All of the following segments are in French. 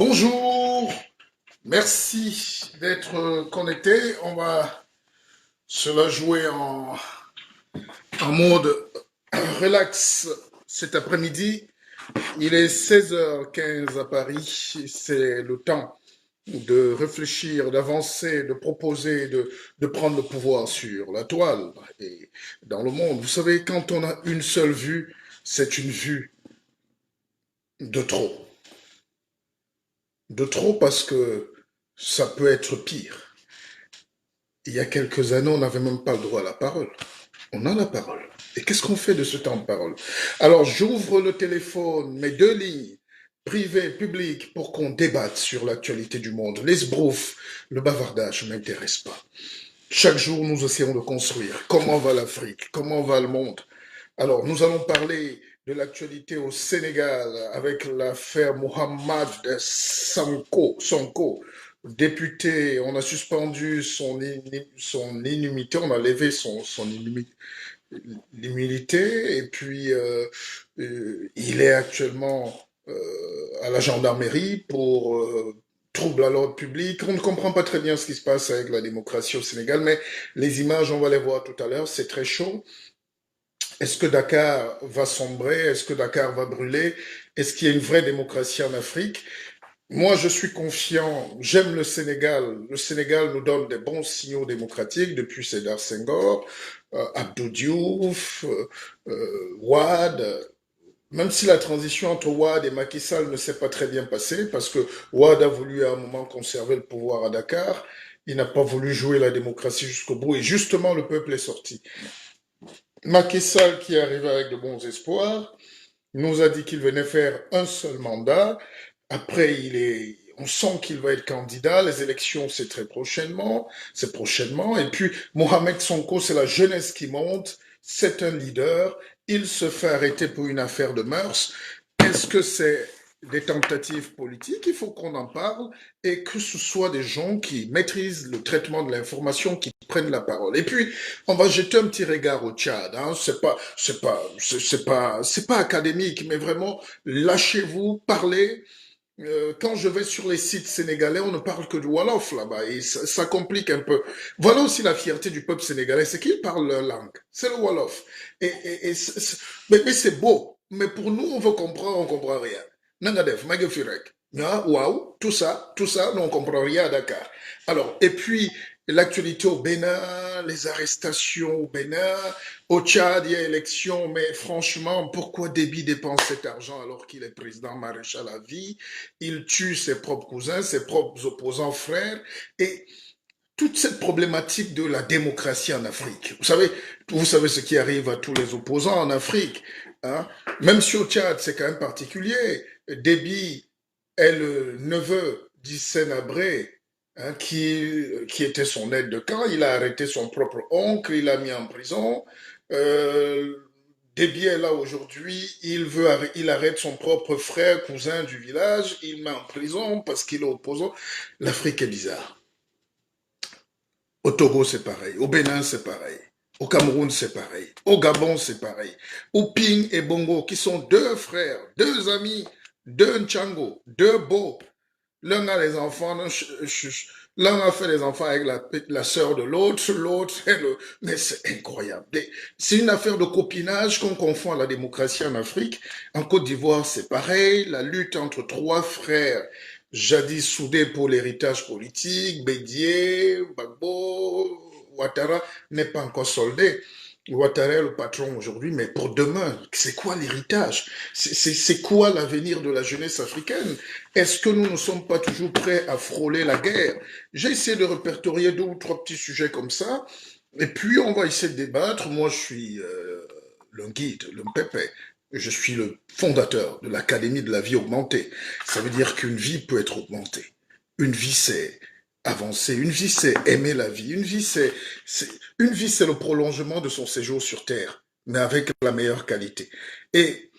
Bonjour, merci d'être connecté. On va se la jouer en mode relax cet après-midi. Il est 16h15 à Paris. C'est le temps de réfléchir, d'avancer, de proposer, de prendre le pouvoir sur la toile et dans le monde. Vous savez, quand on a une seule vue, c'est une vue de trop. De trop parce que ça peut être pire. Il y a quelques années, on n'avait même pas le droit à la parole. On a la parole. Et qu'est-ce qu'on fait de ce temps de parole? Alors, j'ouvre le téléphone, mes deux lignes, privées, publiques, pour qu'on débatte sur l'actualité du monde. Les sbroufs, le bavardage ne m'intéresse pas. Chaque jour, nous essayons de construire. Comment va l'Afrique? Comment va le monde? Alors, nous allons parler de l'actualité au Sénégal avec l'affaire Mohamed Sonko, député. On a suspendu son inimité, on a levé son immunité, et puis il est actuellement à la gendarmerie pour trouble à l'ordre public. On ne comprend pas très bien ce qui se passe avec la démocratie au Sénégal, mais les images, on va les voir tout à l'heure, c'est très chaud. Est-ce que Dakar va sombrer? Est-ce que Dakar va brûler? Est-ce qu'il y a une vraie démocratie en Afrique? Moi, je suis confiant. J'aime le Sénégal. Le Sénégal nous donne des bons signaux démocratiques depuis Sédar Senghor, Abdou Diouf, Wade. Même si la transition entre Wade et Macky Sall ne s'est pas très bien passée, parce que Wade a voulu à un moment conserver le pouvoir à Dakar, il n'a pas voulu jouer la démocratie jusqu'au bout, et justement le peuple est sorti. Macky Sall, qui est arrivé avec de bons espoirs, nous a dit qu'il venait faire un seul mandat. Après, on sent qu'il va être candidat. Les élections, c'est très prochainement. C'est prochainement. Et puis, Mohamed Sonko, c'est la jeunesse qui monte. C'est un leader. Il se fait arrêter pour une affaire de mœurs. Est-ce que c'est des tentatives politiques? Il faut qu'on en parle et que ce soit des gens qui maîtrisent le traitement de l'information, qui prennent la parole. Et puis, on va jeter un petit regard au Tchad. Hein. C'est pas académique, mais vraiment, lâchez-vous, parlez. Quand je vais sur les sites sénégalais, on ne parle que du Wolof là-bas et ça complique un peu. Voilà aussi la fierté du peuple sénégalais, c'est qu'ils parlent leur langue, c'est le Wolof. Mais c'est beau, mais pour nous, on veut comprendre, on comprend rien. Nangadef, Magafirek, waouh, tout ça, nous on comprend rien à Dakar. Alors, et puis, l'actualité au Bénin, les arrestations au Bénin, au Tchad, il y a élection, mais franchement, pourquoi Déby dépense cet argent alors qu'il est président maréchal à vie? Il tue ses propres cousins, ses propres opposants frères, et toute cette problématique de la démocratie en Afrique. Vous savez ce qui arrive à tous les opposants en Afrique. Hein? Même si au Tchad, c'est quand même particulier. Déby est le neveu d'Hissène Habré, hein, qui était son aide de camp. Il a arrêté son propre oncle, il l'a mis en prison. Euh, Déby est là aujourd'hui, il arrête son propre frère, cousin du village, il met en prison parce qu'il est opposant. L'Afrique est bizarre. Au Togo, c'est pareil. Au Bénin, c'est pareil. Au Cameroun, c'est pareil. Au Gabon, c'est pareil. Ouping et Bongo, qui sont deux frères, deux amis, deux Nchango, deux beaux. L'un a les enfants, l'un a fait les enfants avec la sœur de l'autre, mais c'est incroyable. C'est une affaire de copinage qu'on confond à la démocratie en Afrique. En Côte d'Ivoire, c'est pareil. La lutte entre trois frères jadis soudés pour l'héritage politique, Bédié, Gbagbo, Ouattara, n'est pas encore soldée. Ouattara est le patron aujourd'hui, mais pour demain, c'est quoi l'héritage? C'est quoi l'avenir de la jeunesse africaine? Est-ce que nous ne sommes pas toujours prêts à frôler la guerre? J'ai essayé de répertorier deux ou trois petits sujets comme ça, et puis on va essayer de débattre. Moi, je suis le guide, le Mpépé. Je suis le fondateur de l'Académie de la vie augmentée. Ça veut dire qu'une vie peut être augmentée. Une vie, c'est avancer. Une vie, c'est aimer la vie. Une vie, c'est le prolongement de son séjour sur Terre, mais avec la meilleure qualité. Et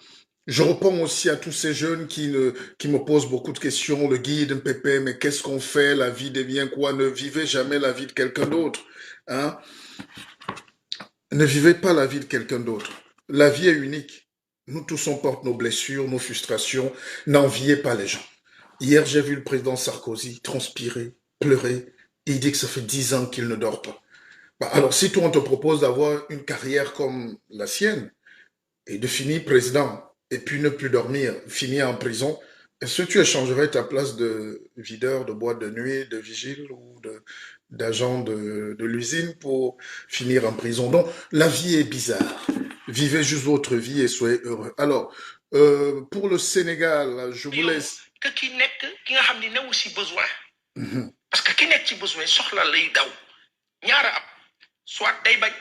je réponds aussi à tous ces jeunes qui me posent beaucoup de questions. Le guide, Mpépé, mais qu'est-ce qu'on fait? La vie devient quoi? Ne vivez jamais la vie de quelqu'un d'autre. Hein? Ne vivez pas la vie de quelqu'un d'autre. La vie est unique. Nous tous, on porte nos blessures, nos frustrations. N'enviez pas les gens. Hier, j'ai vu le président Sarkozy transpirer, pleurer, et il dit que ça fait 10 ans qu'il ne dort pas. Bah, alors, si toi, on te propose d'avoir une carrière comme la sienne, et de finir président, et puis ne plus dormir, finir en prison, est-ce que tu échangerais ta place de videur, de boîte de nuit, de vigile ou d'agent de l'usine pour finir en prison? Donc, la vie est bizarre. Vivez juste votre vie et soyez heureux. Alors, pour le Sénégal, je vous laisse. que ki nekk ki nga xam ni newu si besoin. Parce que ki nekk ci besoin soxla lay daw ñaara am soit day bañ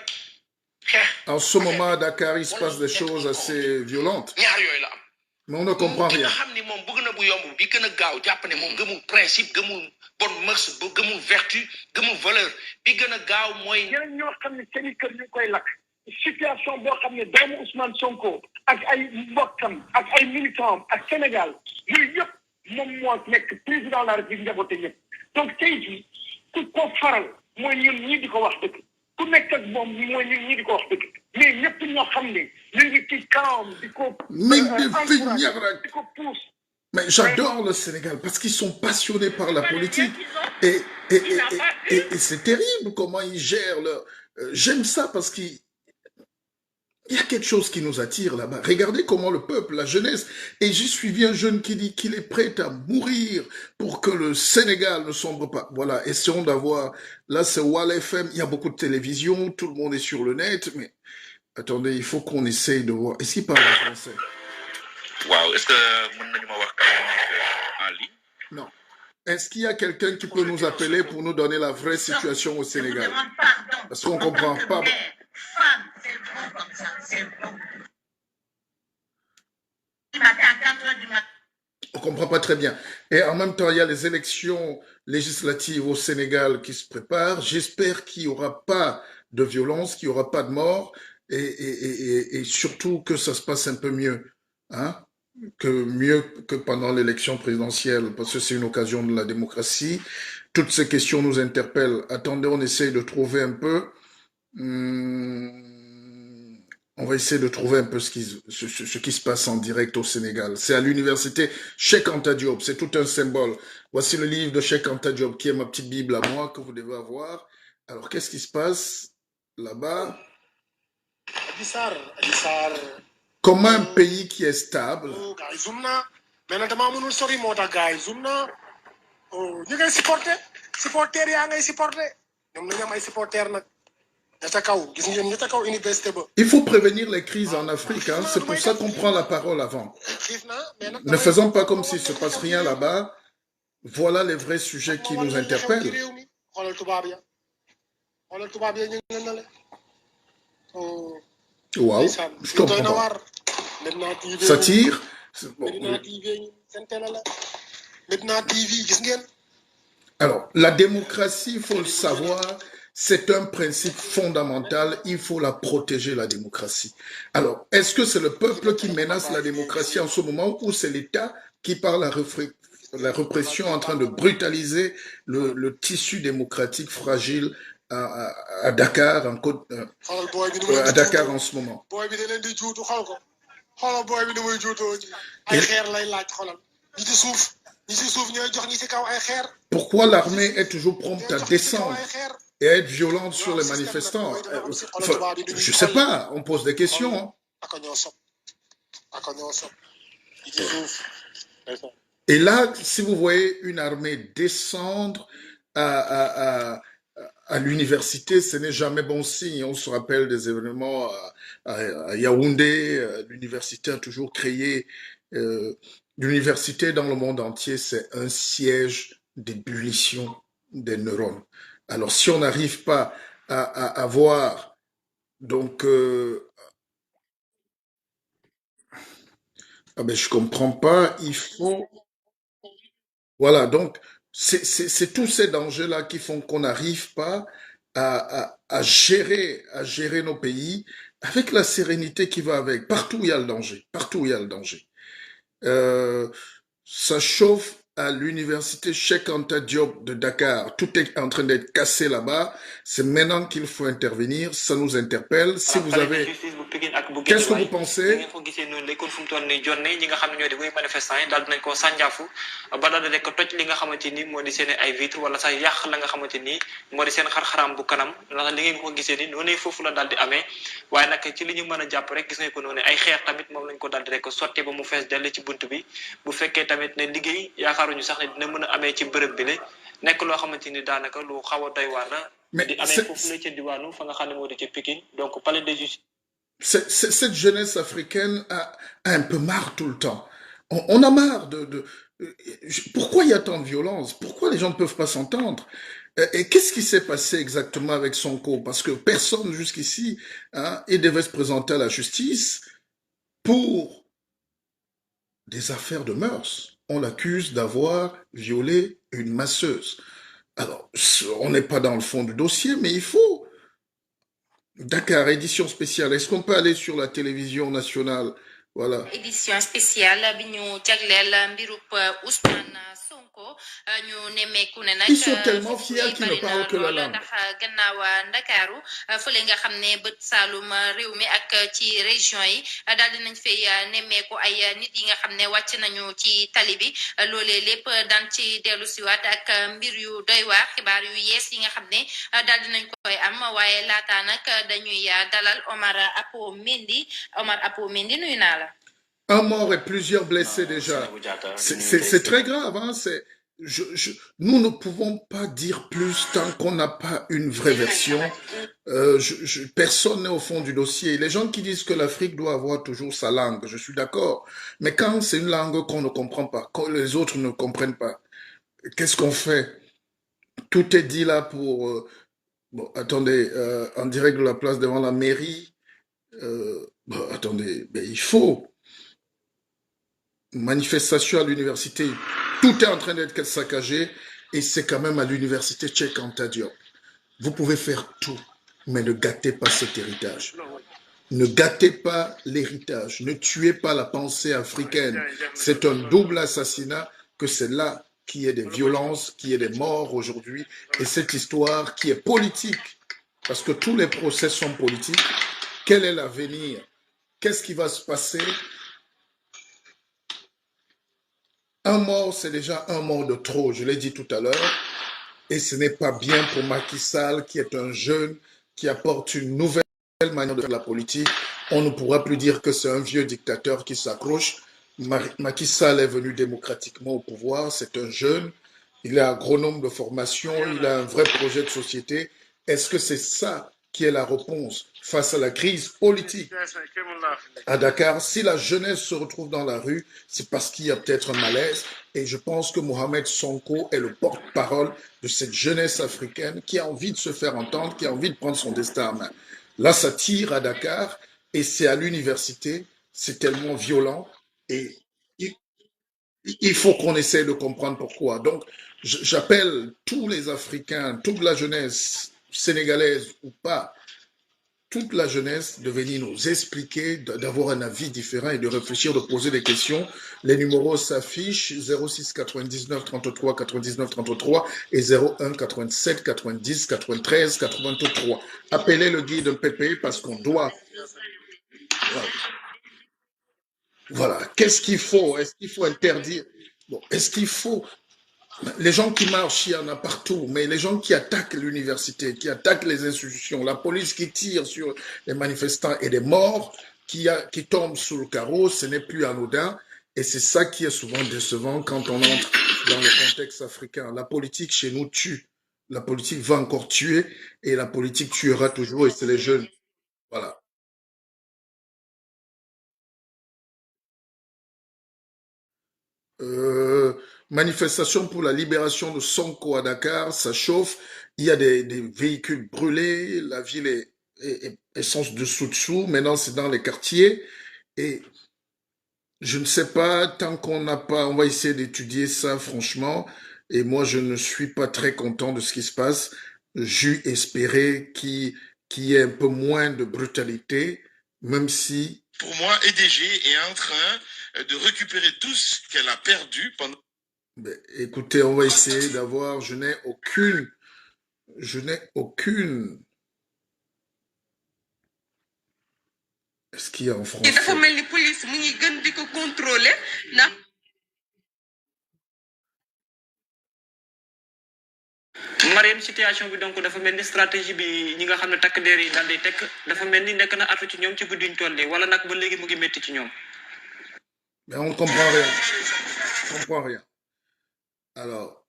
xeex. En ce moment, à Dakar, il se passe des choses assez violentes. ñaar yooyu la am. Mais on ne comprend ki nga rien. xam ni moom bëgg na bu yomb bi gën a gaaw jàpp ne moom gëmul principe gëmul bonne mœurs gëmul vertu gëmul valeur bi gën a gaaw mooy. ñeneen ñoo xam ne seen i kër ñu koy lakk situation boo xam ne doomu Ousmane Sonko ak ay mbokkam ak ay militants ak Sénégal yooyu yëpp moom moo nekk président de la République njaboote ñëpp donc tey jii ku ko faral mooy ñun ñii di ko wax dëgg ku nekk ak moom mooy ñun ñii di ko wax dëgg mais ñëpp ñoo xam ne ñu ngi ci kawam di ko Mais di ko pousse. Mais j'adore le Sénégal parce qu'ils sont passionnés par la politique et c'est terrible comment ils gèrent leur... J'aime ça parce qu'il y a quelque chose qui nous attire là-bas. Regardez comment le peuple, la jeunesse, et j'ai suivi un jeune qui dit qu'il est prêt à mourir pour que le Sénégal ne sombre pas. Voilà, essayons d'avoir... Là, c'est Wall FM, il y a beaucoup de télévision, tout le monde est sur le net, mais attendez, il faut qu'on essaye de voir. Est-ce qu'il parle français? Waaw, est-ce que mën nañu ma wax en ligne? Non. Est-ce qu'il y a quelqu'un qui peut nous appeler pour nous donner la vraie situation au Sénégal? Parce qu'on ne comprend pas. On ne comprend pas très bien. Et en même temps, il y a les élections législatives au Sénégal qui se préparent. J'espère qu'il n'y aura pas de violence, qu'il n'y aura pas de mort et surtout que ça se passe un peu mieux. Hein? Mieux que pendant l'élection présidentielle, parce que c'est une occasion de la démocratie. Toutes ces questions nous interpellent. Attendez, on essaye de trouver un peu. On va essayer de trouver un peu ce qui se passe en direct au Sénégal. C'est à l'université Cheikh Anta Diop. C'est tout un symbole. Voici le livre de Cheikh Anta Diop, qui est ma petite Bible à moi, que vous devez avoir. Alors, qu'est-ce qui se passe là-bas? Comme un pays qui est stable. Il faut prévenir les crises en Afrique. Hein. C'est pour ça qu'on prend la parole avant. Ne faisons pas comme s'il ne se passe rien là-bas. Voilà les vrais sujets qui nous interpellent. Waouh, je comprends pas. Ça tire. Bon. Alors, la démocratie, il faut le savoir, c'est un principe fondamental. Il faut la protéger, la démocratie. Alors, est-ce que c'est le peuple qui menace la démocratie en ce moment ou c'est l'État qui, par la répression, est en train de brutaliser le tissu démocratique fragile à Dakar, à Dakar en ce moment? Pourquoi l'armée est toujours prompte à descendre et à être violente sur les manifestants? Enfin, je ne sais pas, on pose des questions. Et là, si vous voyez une armée descendre à l'université, ce n'est jamais bon signe. On se rappelle des événements à Yaoundé. L'université a toujours créé... l'université dans le monde entier, c'est un siège d'ébullition des neurones. Alors, si on n'arrive pas à avoir... Donc... ah ben, je comprends pas. Il faut... Voilà, donc... C'est tous ces dangers-là qui font qu'on n'arrive pas à gérer nos pays avec la sérénité qui va avec. Partout où il y a le danger. Partout où il y a le danger. Ça chauffe à l'université Cheikh Anta Diop de Dakar. Tout est en train d'être cassé là-bas. C'est maintenant qu'il faut intervenir. Ça nous interpelle. Si vous palais de avez... justice bu Pikine ak bu Qu'est-ce que vous Guédiawaye ni pensez? ngeen ko gisee noonu léegi kon fu mu toll nii jot ne ñi nga xam ne ñoo di way manifestant yi daal dinañ ko sànjaafu ba daal di rek toj li nga xamante ni moo di seen ay vitre wala sax yàq la nga xamante ni moo di seen xar-xaram bu kanam ndax li ngeen ko gisee ni noonu foofu la daal di amee waaye nag ci li ñu mën a jàpp rek gis nga ko noonu ay xeer tamit moom lañ ko daal di rek sotti ba mu fees dell ci bunt bi bu fekkee tamit ne liggéey yaakaaruñu sax ne dina mën a amee ci bërëb bi la nekk loo xamante ni daanaka lu xaw a doy waar la Mais di amee foofu la ca diwaanu fa nga xam ne moo di ca Pikine donc palais de justice cette jeunesse africaine a un peu marre tout le temps. On a marre pourquoi il y a tant de violence? Pourquoi les gens ne peuvent pas s'entendre? Et qu'est-ce qui s'est passé exactement avec Sonko? Parce que personne jusqu'ici, hein, il devait se présenter à la justice pour des affaires de mœurs. On l'accuse d'avoir violé une masseuse. Alors, on n'est pas dans le fond du dossier, mais il faut. Dakar, édition spéciale. Est-ce qu'on peut aller sur la télévision nationale? Voilà. édition spéciale bi ñu jagleel mbirub Ousmane Sonko ñu nemmeeku ne nag Ils sont tellement foofu fiers qu'ils ne bari na parlent que la lool langue. ndax gannaaw Ndakaaru fële nga xam ne bët Saalum réew mi ak ci région yi daal dinañ fay nemmeeku ay nit yi nga xam ne wàcc nañu ci tali bi loolee lépp daan ci dellu siwaat ak mbir yu doy waar xibaar yu yees yi nga xam ne daal dinañ koy am waaye laata nag dañuy dalal Omar Apo Mendy nuyu naa la. Un mort et plusieurs blessés déjà. C'est très grave. Hein? Nous ne pouvons pas dire plus tant qu'on n'a pas une vraie version. Personne n'est au fond du dossier. Les gens qui disent que l'Afrique doit avoir toujours sa langue, je suis d'accord. Mais quand c'est une langue qu'on ne comprend pas, que les autres ne comprennent pas, qu'est-ce qu'on fait? Tout est dit là pour... bon, attendez, en direct de la place devant la mairie. Bon, attendez, mais il faut... Manifestation à l'université, tout est en train d'être saccagé et c'est quand même à l'université Cheikh Anta Diop. Vous pouvez faire tout, mais ne gâtez pas cet héritage. Ne gâtez pas l'héritage, ne tuez pas la pensée africaine. C'est un double assassinat que c'est là qu'il y ait des violences, qu'il y ait des morts aujourd'hui et cette histoire qui est politique. Parce que tous les procès sont politiques. Quel est l'avenir? Qu'est-ce qui va se passer? Un mort, c'est déjà un mort de trop, je l'ai dit tout à l'heure. Et ce n'est pas bien pour Macky Sall, qui est un jeune, qui apporte une nouvelle manière de faire la politique. On ne pourra plus dire que c'est un vieux dictateur qui s'accroche. Macky Sall est venu démocratiquement au pouvoir, c'est un jeune, il est agronome de formation, il a un vrai projet de société. Est-ce que c'est ça qui est la réponse face à la crise politique à Dakar? Si la jeunesse se retrouve dans la rue, c'est parce qu'il y a peut-être un malaise. Et je pense que Mohamed Sonko est le porte-parole de cette jeunesse africaine qui a envie de se faire entendre, qui a envie de prendre son destin en main. Là, ça tire à Dakar et c'est à l'université. C'est tellement violent et il faut qu'on essaie de comprendre pourquoi. Donc, j'appelle tous les Africains, toute la jeunesse sénégalaise ou pas, toute la jeunesse de venir nous expliquer, d'avoir un avis différent et de réfléchir, de poser des questions. Les numéros s'affichent 06 99 33 99 33 et 01 87 90 93 83. Appelez le guide PPI parce qu'on doit... Voilà. Qu'est-ce qu'il faut? Est-ce qu'il faut interdire? Bon, est-ce qu'il faut... Les gens qui marchent, il y en a partout, mais les gens qui attaquent l'université, qui attaquent les institutions, la police qui tire sur les manifestants et des morts qui tombent sous le carreau, ce n'est plus anodin. Et c'est ça qui est souvent décevant quand on entre dans le contexte africain. La politique chez nous tue. La politique va encore tuer et la politique tuera toujours et c'est les jeunes. Voilà. Manifestation pour la libération de Sonko à Dakar, ça chauffe. Il y a des véhicules brûlés, la ville est sans dessous. Maintenant, c'est dans les quartiers. Et je ne sais pas, tant qu'on n'a pas, on va essayer d'étudier ça, franchement. Et moi, je ne suis pas très content de ce qui se passe. J'eus espéré qu'il y ait un peu moins de brutalité, même si... Pour moi, EDG est en train de récupérer tout ce qu'elle a perdu pendant... Mais écoutez, on va essayer d'avoir. Je n'ai aucune. Est-ce qu'il y a en dafa français? mel ni police mu ngi gën di ko contrôler ndax Mariam, situation bi donc dafa mel ni stratégie bi ñi nga xam ne takk der yi daal di tekk dafa mel ni nekk na atu ci ñoom ci guddiñ tolli wala nag ba léegi mu ngi métti ci ñoom. Mais on ne comprend rien. On ne comprend rien. Alors,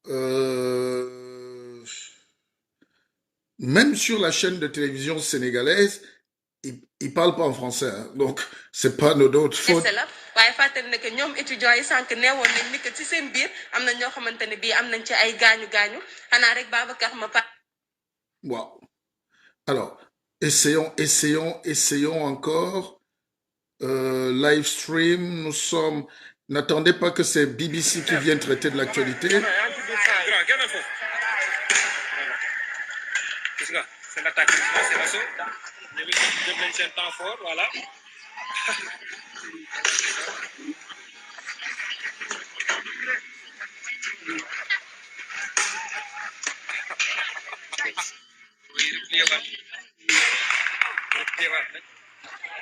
même sur la chaîne de télévision sénégalaise, ils ne parlent pas en français. Hein. Donc, c'est pas notre faute. kese la waaye fàttali ne que ñoom étudiants yi sànq neewoon nañ ni que ci seen biir am na ñoo xamante ne bii am nañ ci ay gaañu-gaañu xanaa rek Babacar ma pa Wow. Alors, essayons encore. Live stream, nous sommes. N'attendez pas que c'est BBC qui vienne traiter de l'actualité. C'est l'attaque, c'est l'assaut. Jël nañ seen temps fort, voilà.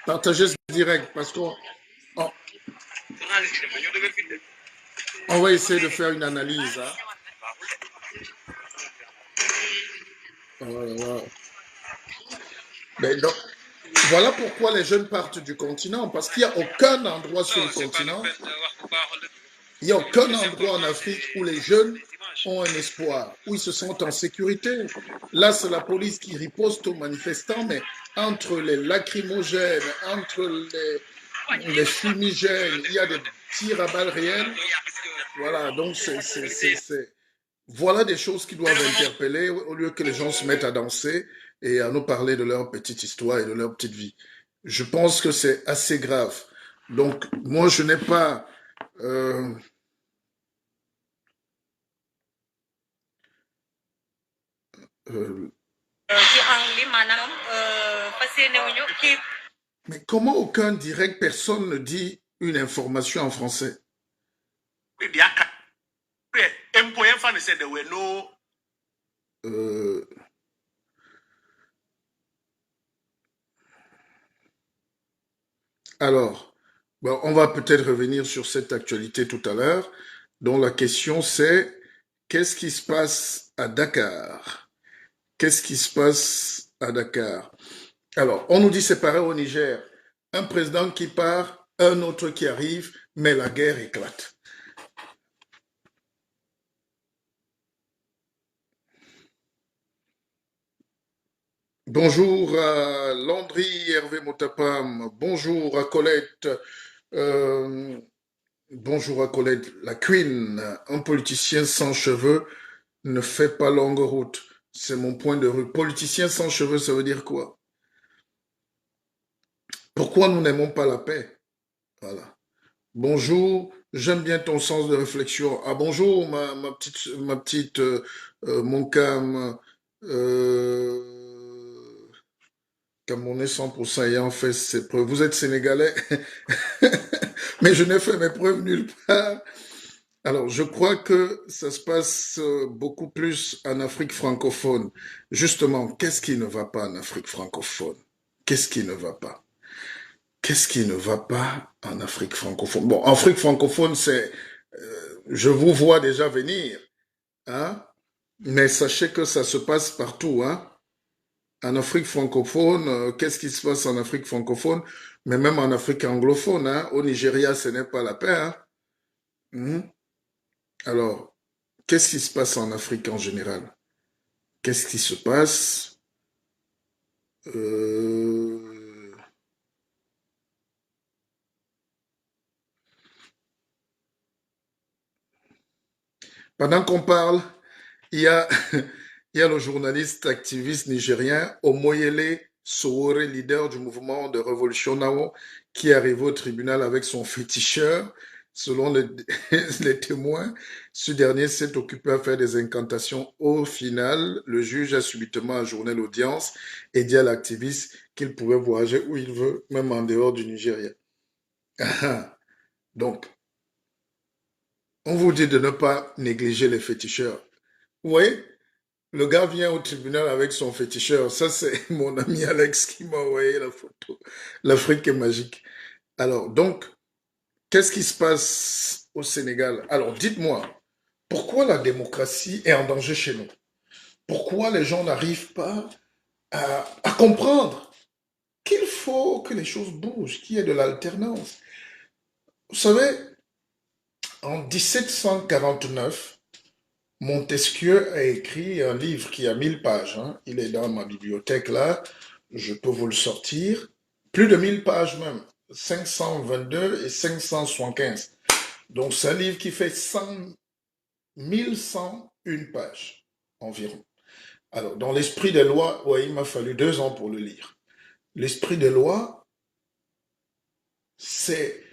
Partagez ce direct parce on va essayer de faire une analyse. Hein. Voilà. Mais donc, voilà pourquoi les jeunes partent du continent, parce qu'il n'y a aucun endroit sur le continent, il n'y a aucun endroit en Afrique où les jeunes ont un espoir, où ils se sentent en sécurité. Là, c'est la police qui riposte aux manifestants, mais entre les lacrymogènes, entre les fumigènes, il y a des tirs à balles réelles. Voilà, donc voilà des choses qui doivent interpeller au lieu que les gens se mettent à danser et à nous parler de leur petite histoire et de leur petite vie. Je pense que c'est assez grave. Donc, moi, je n'ai pas... Mais comment aucun direct, personne ne dit une information en français? Alors, bon, on va peut-être revenir sur cette actualité tout à l'heure, dont la question c'est qu'est-ce qui se passe à Dakar? Qu'est-ce qui se passe à Dakar? Alors, on nous dit c'est pareil au Niger. Un président qui part, un autre qui arrive, mais la guerre éclate. Bonjour à Landry Hervé Motapam, bonjour à Colette, bonjour à Colette, la Queen, un politicien sans cheveux ne fait pas longue route. C'est mon point de vue. Politicien sans cheveux, ça veut dire quoi? Pourquoi nous n'aimons pas la paix? Voilà. Bonjour, j'aime bien ton sens de réflexion. Ah bonjour, ma petite Moncam, Camerounais 100% ayant fait ses preuves. Vous êtes sénégalais, mais je n'ai fait mes preuves nulle part. Alors, je crois que ça se passe beaucoup plus en Afrique francophone. Justement, qu'est-ce qui ne va pas en Afrique francophone? Qu'est-ce qui ne va pas? Qu'est-ce qui ne va pas en Afrique francophone? Bon, en Afrique francophone, c'est... je vous vois déjà venir, hein? Mais sachez que ça se passe partout, hein? En Afrique francophone, qu'est-ce qui se passe en Afrique francophone? Mais même en Afrique anglophone, hein? Au Nigeria, ce n'est pas la paix, hein? Alors, qu'est-ce qui se passe en Afrique en général? Qu'est-ce qui se passe? Pendant qu'on parle, il y a, il y a le journaliste activiste nigérien Omoyele Sowore, leader du mouvement de révolution Nao, qui est arrivé au tribunal avec son féticheur. Selon les témoins, ce dernier s'est occupé à faire des incantations. Au final, le juge a subitement ajourné l'audience et dit à l'activiste qu'il pouvait voyager où il veut, même en dehors du Nigeria. Donc, On vous dit de ne pas négliger les féticheurs. Vous voyez, le gars vient au tribunal avec son féticheur. Ça, c'est mon ami Alex qui m'a envoyé la photo. L'Afrique est magique. Alors, donc, qu'est-ce qui se passe au Sénégal? Alors, dites-moi, pourquoi la démocratie est en danger chez nous? Pourquoi les gens n'arrivent pas à comprendre qu'il faut que les choses bougent, qu'il y ait de l'alternance? Vous savez, en 1749, Montesquieu a écrit un livre qui a 1000 pages. Hein. Il est dans ma bibliothèque là. Je peux vous le sortir. Plus de 1000 pages même. 522 et 575. Donc c'est un livre qui fait 1101 pages environ. Alors, dans l'esprit des lois, ouais, il m'a fallu 2 ans pour le lire. L'esprit des lois, c'est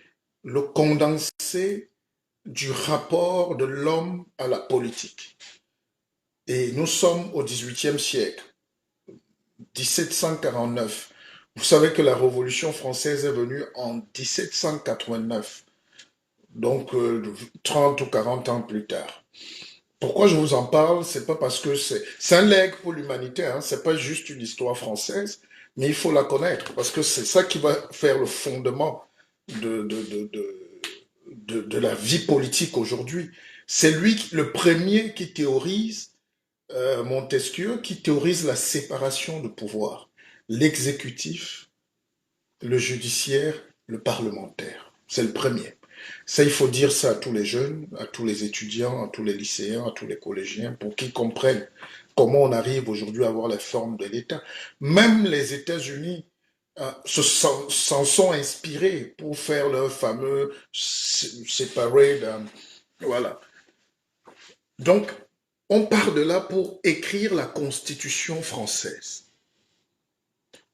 le condensé du rapport de l'homme à la politique. Et nous sommes au XVIIIe siècle, 1749. Vous savez que la Révolution française est venue en 1789, donc 30 ou 40 ans plus tard. Pourquoi je vous en parle? C'est pas parce que c'est un legs pour l'humanité, hein, c'est pas juste une histoire française, mais il faut la connaître, parce que c'est ça qui va faire le fondement de la vie politique aujourd'hui. C'est lui le premier qui théorise, Montesquieu, qui théorise la séparation de pouvoir. L'exécutif, le judiciaire, le parlementaire. C'est le premier. Ça, il faut dire ça à tous les jeunes, à tous les étudiants, à tous les lycéens, à tous les collégiens, pour qu'ils comprennent comment on arrive aujourd'hui à avoir la forme de l'État. Même les États-Unis s'en sont inspirés pour faire leur fameux separate. Voilà. Donc, on part de là pour écrire la Constitution française.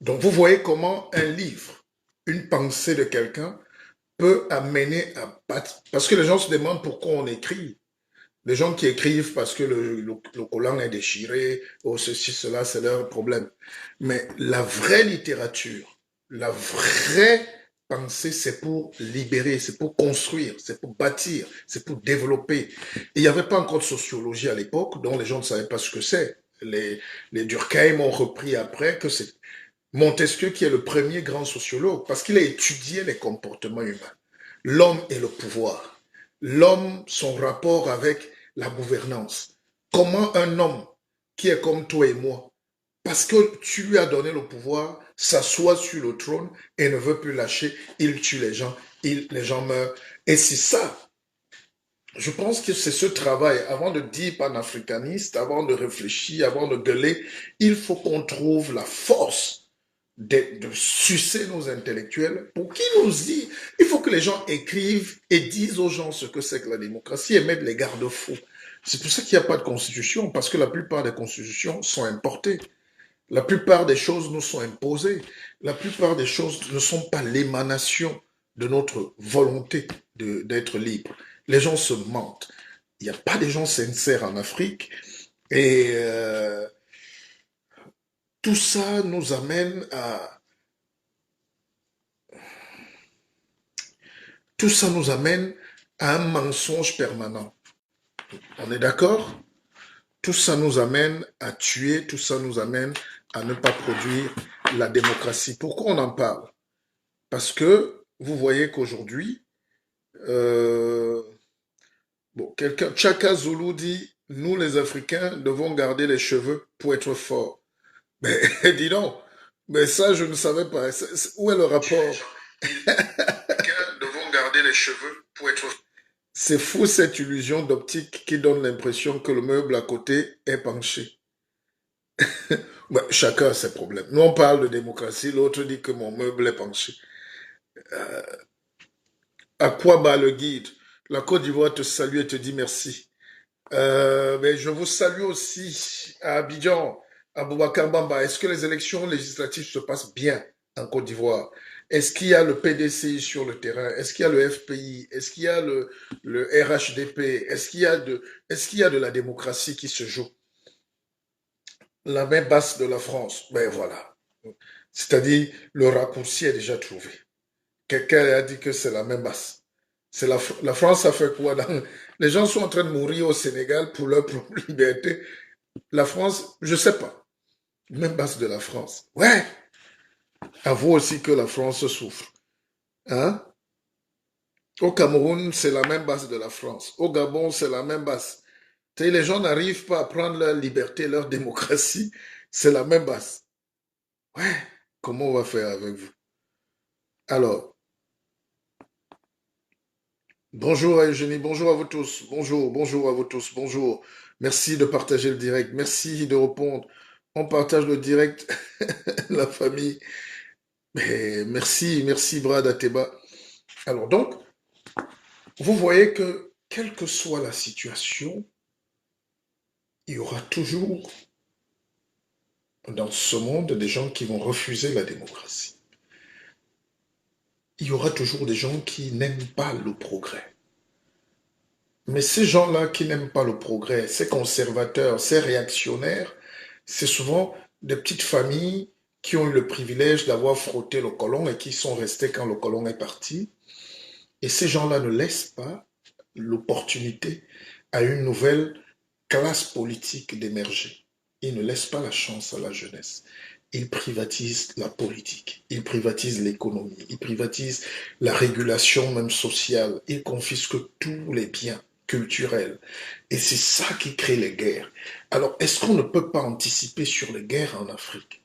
Donc, vous voyez comment un livre, une pensée de quelqu'un, peut amener à battre. Parce que les gens se demandent pourquoi on écrit. Les gens qui écrivent parce que le collant est déchiré, ou ceci, cela, c'est leur problème. Mais la vraie littérature, la vraie pensée, c'est pour libérer, c'est pour construire, c'est pour bâtir, c'est pour développer. Et il n'y avait pas encore de sociologie à l'époque, donc les gens ne savaient pas ce que c'est. Les Durkheim ont repris après que c'est Montesquieu qui est le premier grand sociologue, parce qu'il a étudié les comportements humains, l'homme et le pouvoir, l'homme, son rapport avec la gouvernance. Comment un homme qui est comme toi et moi, parce que tu lui as donné le pouvoir, s'assoit sur le trône et ne veut plus lâcher, il tue les gens, les gens meurent. Et c'est ça. Je pense que c'est ce travail, avant de dire panafricaniste, avant de réfléchir, avant de gueuler, il faut qu'on trouve la force de sucer nos intellectuels pour qu'ils nous disent. Il faut que les gens écrivent et disent aux gens ce que c'est que la démocratie et mettent les garde-fous. C'est pour ça qu'il n'y a pas de constitution, parce que la plupart des constitutions sont importées. La plupart des choses nous sont imposées. La plupart des choses ne sont pas l'émanation de notre volonté d'être libre. Les gens se mentent. Il n'y a pas de gens sincères en Afrique. Et tout ça nous amène à... Tout ça nous amène à un mensonge permanent. On est d'accord? Tout ça nous amène à tuer, tout ça nous amène à ne pas produire la démocratie. Pourquoi on en parle? Parce que vous voyez qu'aujourd'hui, Chaka Zulu dit, nous les Africains devons garder les cheveux pour être forts. Mais dis donc, mais ça je ne savais pas. Où est le rapport? Devons garder les cheveux pour être forts. C'est fou cette illusion d'optique qui donne l'impression que le meuble à côté est penché. Chacun a ses problèmes. Nous on parle de démocratie, l'autre dit que mon meuble est penché. À quoi bat le guide? La Côte d'Ivoire te salue et te dit merci. Mais je vous salue aussi à Abidjan, à Boubacar Bamba. Est-ce que les élections législatives se passent bien en Côte d'Ivoire? Est-ce qu'il y a le PDCI sur le terrain? Est-ce qu'il y a le FPI? Est-ce qu'il y a le RHDP? Est-ce qu'il y a de la démocratie qui se joue? La main basse de la France, ben voilà. C'est-à-dire, le raccourci est déjà trouvé. Quelqu'un a dit que c'est la main basse. La France a fait quoi les gens sont en train de mourir au Sénégal pour leur propre liberté. La France, je sais pas. Même base de la France. Ouais. Avoue aussi que la France souffre. Hein? Au Cameroun, c'est la même base de la France. Au Gabon, c'est la même base. Tu sais, les gens n'arrivent pas à prendre leur liberté, leur démocratie. C'est la même base. Ouais. Comment on va faire avec vous? Alors, bonjour à Eugénie, bonjour à vous tous. Bonjour à vous tous. Bonjour. Merci de partager le direct. Merci de répondre. On partage le direct, la famille. Mais merci Brad Ateba. Alors donc, vous voyez que quelle que soit la situation, il y aura toujours dans ce monde des gens qui vont refuser la démocratie. Il y aura toujours des gens qui n'aiment pas le progrès. Mais ces gens-là qui n'aiment pas le progrès, ces conservateurs, ces réactionnaires, c'est souvent des petites familles qui ont eu le privilège d'avoir frotté le colon et qui sont restés quand le colon est parti. Et ces gens-là ne laissent pas l'opportunité à une nouvelle classe politique d'émerger. Ils ne laissent pas la chance à la jeunesse. Ils privatisent la politique, ils privatisent l'économie, ils privatisent la régulation même sociale, ils confisquent tous les biens culturels. Et c'est ça qui crée les guerres. Alors, est-ce qu'on ne peut pas anticiper sur les guerres en Afrique?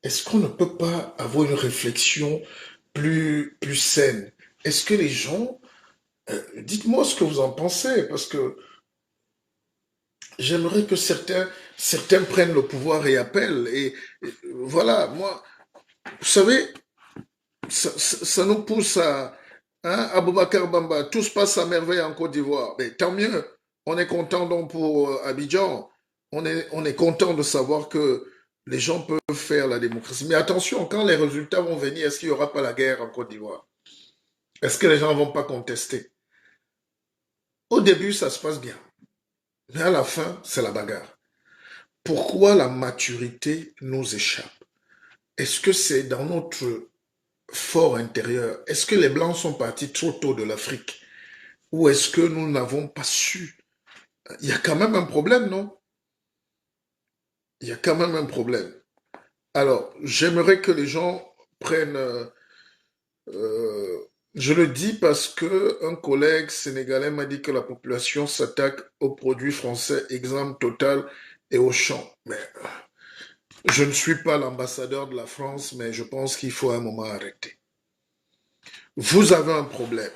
Est-ce qu'on ne peut pas avoir une réflexion plus saine? Est-ce que les gens... dites-moi ce que vous en pensez, parce que j'aimerais que certains prennent le pouvoir et appellent. Et voilà, moi, vous savez, ça nous pousse à... Hein, Aboubacar Bamba, tout se passe à merveille en Côte d'Ivoire. Mais tant mieux, on est content donc pour Abidjan. On est content de savoir que les gens peuvent faire la démocratie. Mais attention, quand les résultats vont venir, est-ce qu'il n'y aura pas la guerre en Côte d'Ivoire? Est-ce que les gens ne vont pas contester? Au début, ça se passe bien. Mais à la fin, c'est la bagarre. Pourquoi la maturité nous échappe? Est-ce que c'est dans notre fort intérieur? Est-ce que les Blancs sont partis trop tôt de l'Afrique? Ou est-ce que nous n'avons pas su? Il y a quand même un problème, non? Il y a quand même un problème. Alors, j'aimerais que les gens prennent... je le dis parce que un collègue sénégalais m'a dit que la population s'attaque aux produits français, exemple Total et Auchan. Mais je ne suis pas l'ambassadeur de la France, mais je pense qu'il faut un moment arrêter. Vous avez un problème.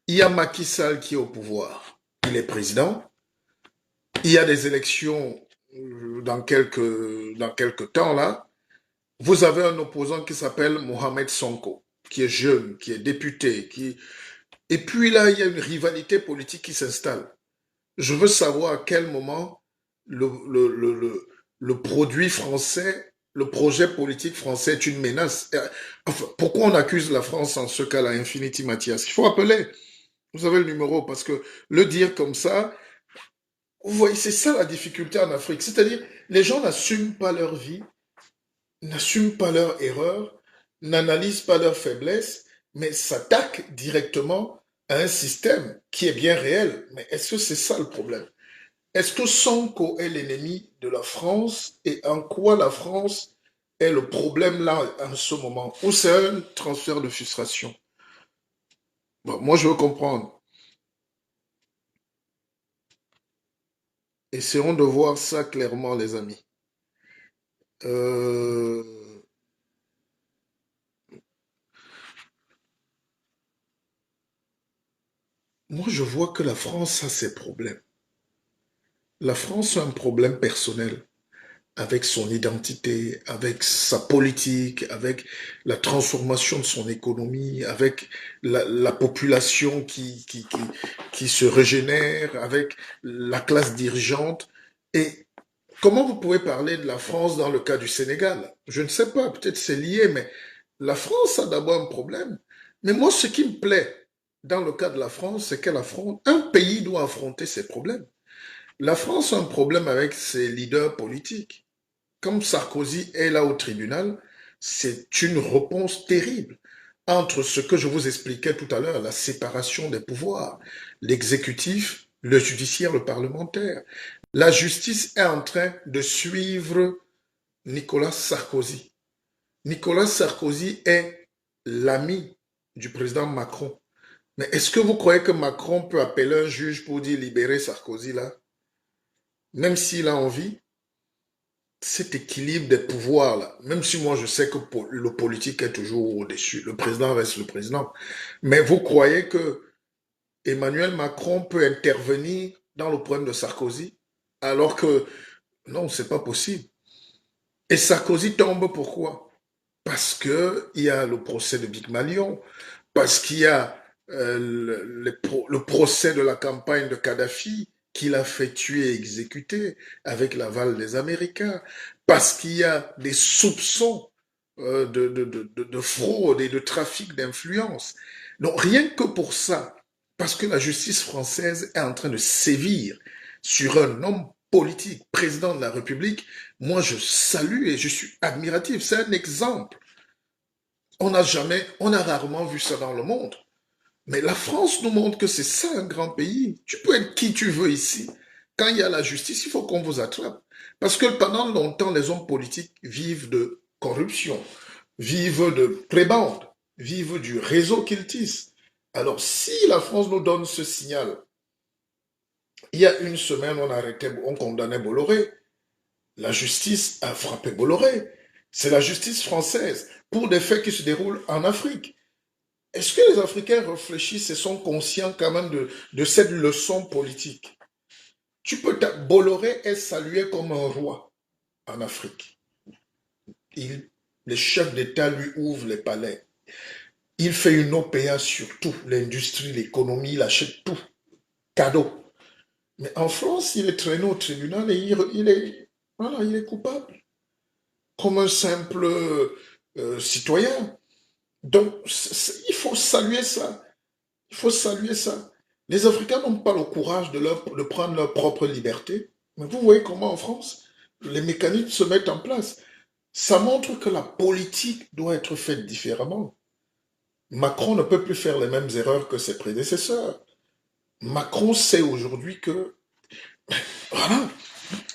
Il y a Macky Sall qui est au pouvoir. Il est président. Il y a des élections dans quelques temps là. Vous avez un opposant qui s'appelle Mohamed Sonko, qui est jeune, qui est député, Et puis là, il y a une rivalité politique qui s'installe. Je veux savoir à quel moment le produit français, le projet politique français est une menace. Enfin, pourquoi on accuse la France en ce cas-là, Infinity Mathias? Il faut appeler. Vous avez le numéro, parce que le dire comme ça, vous voyez, c'est ça la difficulté en Afrique. C'est-à-dire, les gens n'assument pas leur vie, n'assument pas leurs erreurs, n'analysent pas leurs faiblesses, mais s'attaquent directement à un système qui est bien réel. Mais est-ce que c'est ça le problème? Est-ce que Sonko est l'ennemi de la France et en quoi la France est le problème là en ce moment? Ou c'est un transfert de frustration? Bon, moi, je veux comprendre. Essayons de voir ça clairement, les amis. Moi, je vois que la France a ses problèmes. La France a un problème personnel avec son identité, avec sa politique, avec la transformation de son économie, avec la population qui se régénère, avec la classe dirigeante. Et comment vous pouvez parler de la France dans le cas du Sénégal? Je ne sais pas, peut-être c'est lié, mais la France a d'abord un problème. Mais moi, ce qui me plaît dans le cas de la France, c'est un pays doit affronter ses problèmes. La France a un problème avec ses leaders politiques. Comme Sarkozy est là au tribunal, c'est une réponse terrible. entre ce que je vous expliquais tout à l'heure, la séparation des pouvoirs, l'exécutif, le judiciaire, le parlementaire. La justice est en train de suivre Nicolas Sarkozy. Nicolas Sarkozy est l'ami du président Macron. Mais est-ce que vous croyez que Macron peut appeler un juge pour dire libérer Sarkozy là? Même s'il a envie, cet équilibre des pouvoirs là, même si moi je sais que le politique est toujours au-dessus, le président reste le président. Mais vous croyez que Emmanuel Macron peut intervenir dans le problème de Sarkozy? Alors que non, c'est pas possible. Et Sarkozy tombe pourquoi? Parce qu'il y a le procès de Big Malion, parce qu'il y a le procès de la campagne de Kadhafi qu'il a fait tuer et exécuter avec l'aval des Américains, parce qu'il y a des soupçons de fraude et de trafic d'influence. Donc rien que pour ça, parce que la justice française est en train de sévir sur un homme politique, président de la République, moi je salue et je suis admiratif. C'est un exemple. On a rarement vu ça dans le monde. Mais la France nous montre que c'est ça un grand pays. Tu peux être qui tu veux ici. Quand il y a la justice, il faut qu'on vous attrape. Parce que pendant longtemps, les hommes politiques vivent de corruption, vivent de prébande, vivent du réseau qu'ils tissent. Alors si la France nous donne ce signal, il y a une semaine, on condamnait Bolloré. La justice a frappé Bolloré. C'est la justice française pour des faits qui se déroulent en Afrique. Est-ce que les Africains réfléchissent et sont conscients quand même de cette leçon politique? Bolloré est salué comme un roi en Afrique. Les chefs d'État lui ouvrent les palais. Il fait une OPA sur tout, l'industrie, l'économie, il achète tout, cadeau. Mais en France, il est traîné au tribunal et il est coupable, comme un simple citoyen. Donc, il faut saluer ça. Il faut saluer ça. Les Africains n'ont pas le courage de prendre leur propre liberté. Mais vous voyez comment en France, les mécanismes se mettent en place. Ça montre que la politique doit être faite différemment. Macron ne peut plus faire les mêmes erreurs que ses prédécesseurs. Macron sait aujourd'hui que... Voilà.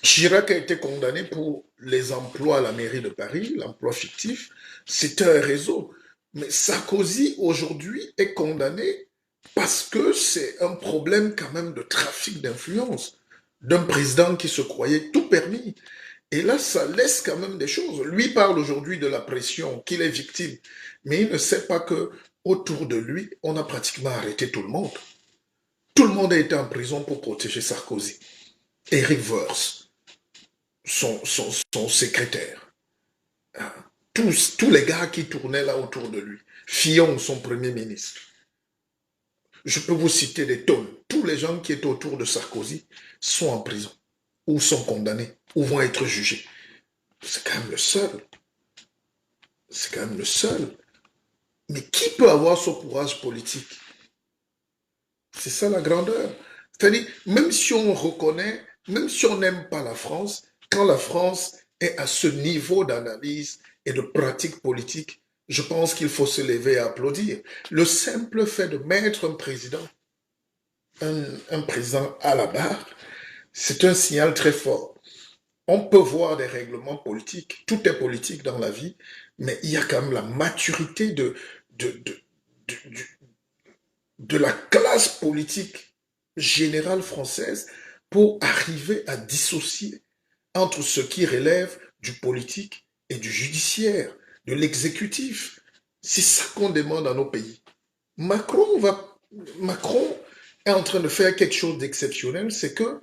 Chirac a été condamné pour les emplois à la mairie de Paris, l'emploi fictif. C'était un réseau. Mais Sarkozy, aujourd'hui, est condamné parce que c'est un problème quand même de trafic d'influence d'un président qui se croyait tout permis. Et là, ça laisse quand même des choses. Lui parle aujourd'hui de la pression, qu'il est victime. Mais il ne sait pas que autour de lui, on a pratiquement arrêté tout le monde. Tout le monde a été en prison pour protéger Sarkozy. Eric Woerth, son secrétaire. Tous les gars qui tournaient là autour de lui. Fillon, son premier ministre. Je peux vous citer des tonnes. Tous les gens qui étaient autour de Sarkozy sont en prison, ou sont condamnés, ou vont être jugés. C'est quand même le seul. C'est quand même le seul. Mais qui peut avoir ce courage politique? C'est ça la grandeur. C'est-à-dire, même si on reconnaît, même si on n'aime pas la France, quand la France est à ce niveau d'analyse et de pratique politique, je pense qu'il faut se lever et applaudir. Le simple fait de mettre un président à la barre, c'est un signal très fort. On peut voir des règlements politiques, tout est politique dans la vie, mais il y a quand même la maturité de la classe politique générale française pour arriver à dissocier entre ce qui relève du politique et du judiciaire, de l'exécutif. C'est ça qu'on demande à nos pays. Macron est en train de faire quelque chose d'exceptionnel, c'est que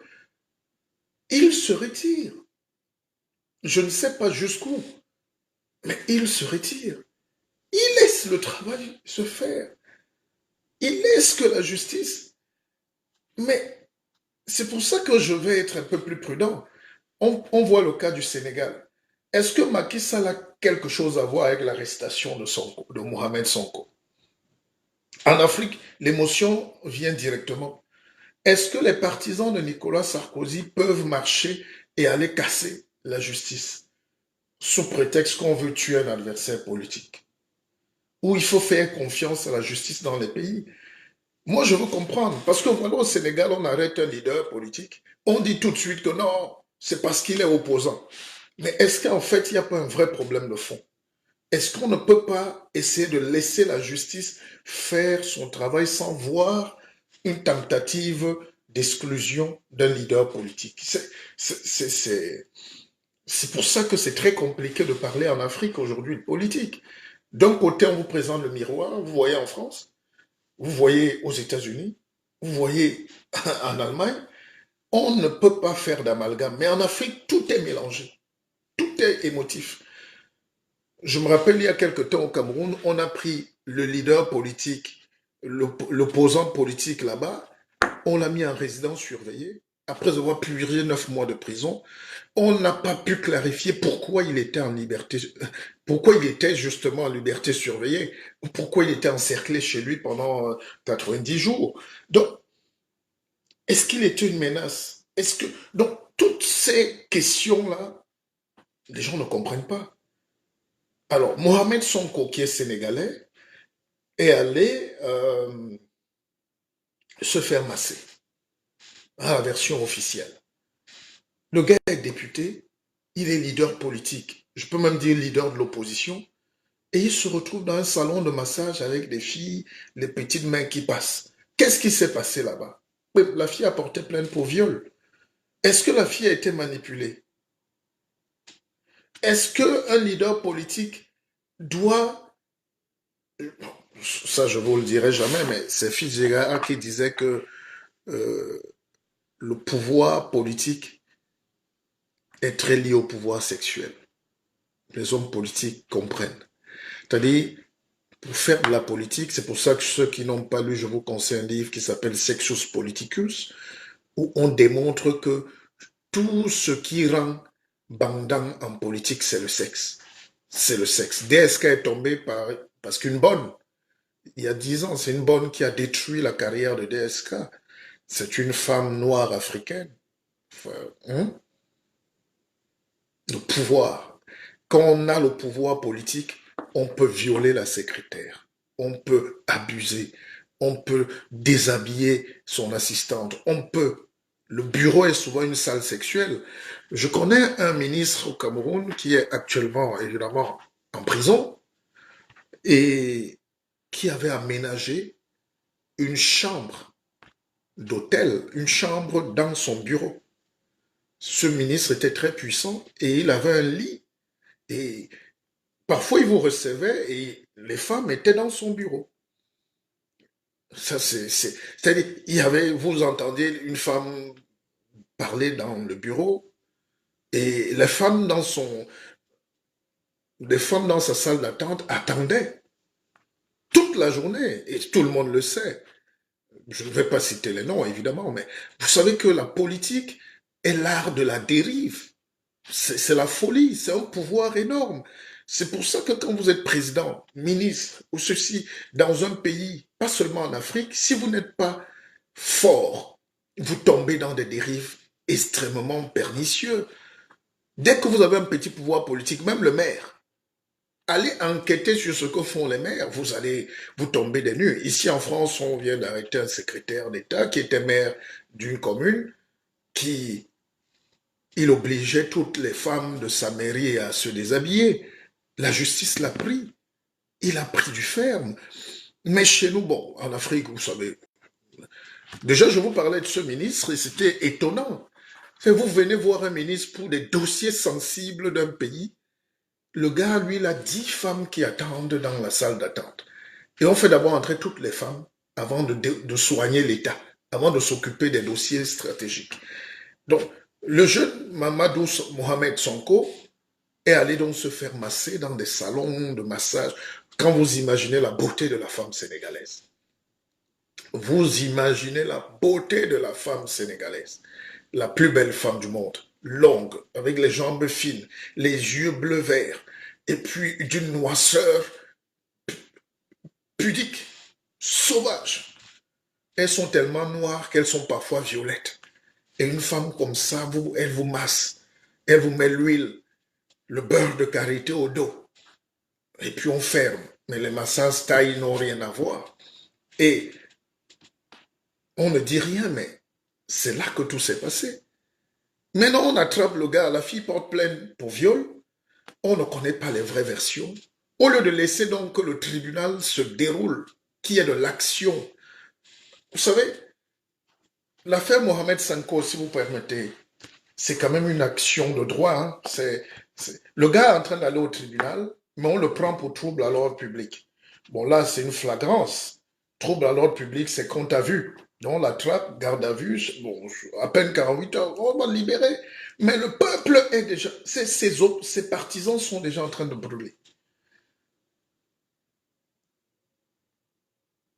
il se retire. Je ne sais pas jusqu'où, mais il se retire. Il laisse le travail se faire. Il laisse que la justice... Mais c'est pour ça que je vais être un peu plus prudent. On voit le cas du Sénégal. Est-ce que Macky Sall a quelque chose à voir avec l'arrestation de Mohamed Sonko? En Afrique, l'émotion vient directement. Est-ce que les partisans de Nicolas Sarkozy peuvent marcher et aller casser la justice sous prétexte qu'on veut tuer un adversaire politique? où il faut faire confiance à la justice dans les pays. Moi, je veux comprendre, parce que voilà, au Sénégal, on arrête un leader politique, on dit tout de suite que non, c'est parce qu'il est opposant. Mais est-ce qu'en fait, il n'y a pas un vrai problème de fond? Est-ce qu'on ne peut pas essayer de laisser la justice faire son travail sans voir une tentative d'exclusion d'un leader politique? C'est pour ça que c'est très compliqué de parler en Afrique aujourd'hui de politique. D'un côté, on vous présente le miroir, vous voyez en France, vous voyez aux États-Unis, vous voyez en Allemagne, on ne peut pas faire d'amalgame. Mais en Afrique, tout est mélangé, tout est émotif. Je me rappelle, il y a quelque temps au Cameroun, on a pris le leader politique, l'opposant politique là-bas, on l'a mis en résidence surveillée, après avoir purgé 9 mois de prison. On n'a pas pu clarifier pourquoi il était en liberté, pourquoi il était justement en liberté surveillée, pourquoi il était encerclé chez lui pendant 90 jours. Donc, est-ce qu'il était une menace? Donc, toutes ces questions-là, les gens ne comprennent pas. Alors, Mohamed Sonko, qui est sénégalais, est allé se faire masser, à la version officielle. Le gars est député, il est leader politique, je peux même dire leader de l'opposition, et il se retrouve dans un salon de massage avec des filles, les petites mains qui passent. Qu'est-ce qui s'est passé là-bas? La fille a porté plainte pour viol. Est-ce que la fille a été manipulée? Est-ce qu'un leader politique doit... Ça, je ne vous le dirai jamais, mais c'est Fitzgerald qui disait que le pouvoir politique est très lié au pouvoir sexuel. Les hommes politiques comprennent. C'est-à-dire, pour faire de la politique, c'est pour ça que ceux qui n'ont pas lu, je vous conseille un livre qui s'appelle Sexus Politicus, où on démontre que tout ce qui rend bandant en politique, c'est le sexe. C'est le sexe. DSK est tombé parce qu'une bonne, il y a 10 ans, c'est une bonne qui a détruit la carrière de DSK. C'est une femme noire africaine. Enfin, le pouvoir. Quand on a le pouvoir politique, on peut violer la secrétaire, on peut abuser, on peut déshabiller son assistante, le bureau est souvent une salle sexuelle. Je connais un ministre au Cameroun qui est actuellement, évidemment, en prison et qui avait aménagé une chambre d'hôtel, une chambre dans son bureau. Ce ministre était très puissant et il avait un lit. Et parfois, il vous recevait et les femmes étaient dans son bureau. Ça, c'est-à-dire, vous entendiez une femme parler dans le bureau et les femmes dans sa salle d'attente attendaient toute la journée et tout le monde le sait. Je ne vais pas citer les noms, évidemment, mais vous savez que la politique est l'art de la dérive. C'est la folie, c'est un pouvoir énorme. C'est pour ça que quand vous êtes président, ministre ou ceci dans un pays, pas seulement en Afrique, si vous n'êtes pas fort, vous tombez dans des dérives extrêmement pernicieuses. Dès que vous avez un petit pouvoir politique, même le maire, allez enquêter sur ce que font les maires, vous tombez des nues. Ici en France, on vient d'arrêter un secrétaire d'État qui était maire d'une commune il obligeait toutes les femmes de sa mairie à se déshabiller. La justice l'a pris. Il a pris du ferme. Mais chez nous, bon, en Afrique, vous savez, déjà je vous parlais de ce ministre et c'était étonnant. Vous venez voir un ministre pour des dossiers sensibles d'un pays. Le gars, lui, il a 10 femmes qui attendent dans la salle d'attente. Et on fait d'abord entrer toutes les femmes avant de soigner l'État, avant de s'occuper des dossiers stratégiques. Donc, le jeune Mamadou Mohamed Sonko est allé donc se faire masser dans des salons de massage. Quand vous imaginez la beauté de la femme sénégalaise, vous imaginez la beauté de la femme sénégalaise, la plus belle femme du monde, longue, avec les jambes fines, les yeux bleu-vert, et puis d'une noirceur pudique, sauvage. Elles sont tellement noires qu'elles sont parfois violettes. Et une femme comme ça, elle vous masse, elle vous met l'huile, le beurre de karité au dos. Et puis on ferme. Mais les massages taille n'ont rien à voir. Et on ne dit rien, mais c'est là que tout s'est passé. Maintenant, on attrape le gars, la fille porte plainte pour viol. On ne connaît pas les vraies versions. Au lieu de laisser donc que le tribunal se déroule, qu'il y ait de l'action. Vous savez, l'affaire Mohamed Sanko, si vous permettez, c'est quand même une action de droit. Hein. Le gars est en train d'aller au tribunal, mais on le prend pour trouble à l'ordre public. Bon, là, c'est une flagrance. Trouble à l'ordre public, c'est compte à vue. Donc, on l'attrape, garde à vue, bon, à peine 48 heures, on va le libérer. Mais le peuple est déjà, ses partisans sont déjà en train de brûler.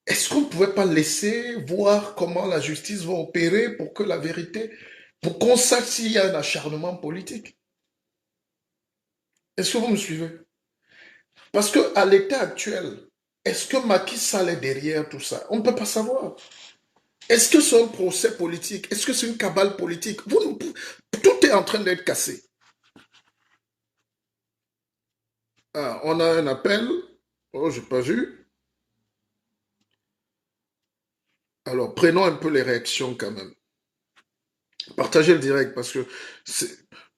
Est-ce qu'on ne pouvait pas laisser voir comment la justice va opérer pour que la vérité, pour qu'on sache s'il y a un acharnement politique? Est-ce que vous me suivez? Parce qu'à l'état actuel, est-ce que Macky Sall est derrière tout ça? On ne peut pas savoir. Est-ce que c'est un procès politique? Est-ce que c'est une cabale politique? Tout est en train d'être cassé. Ah, on a un appel. Oh, j'ai pas vu. Alors, prenons un peu les réactions quand même. Partagez le direct parce que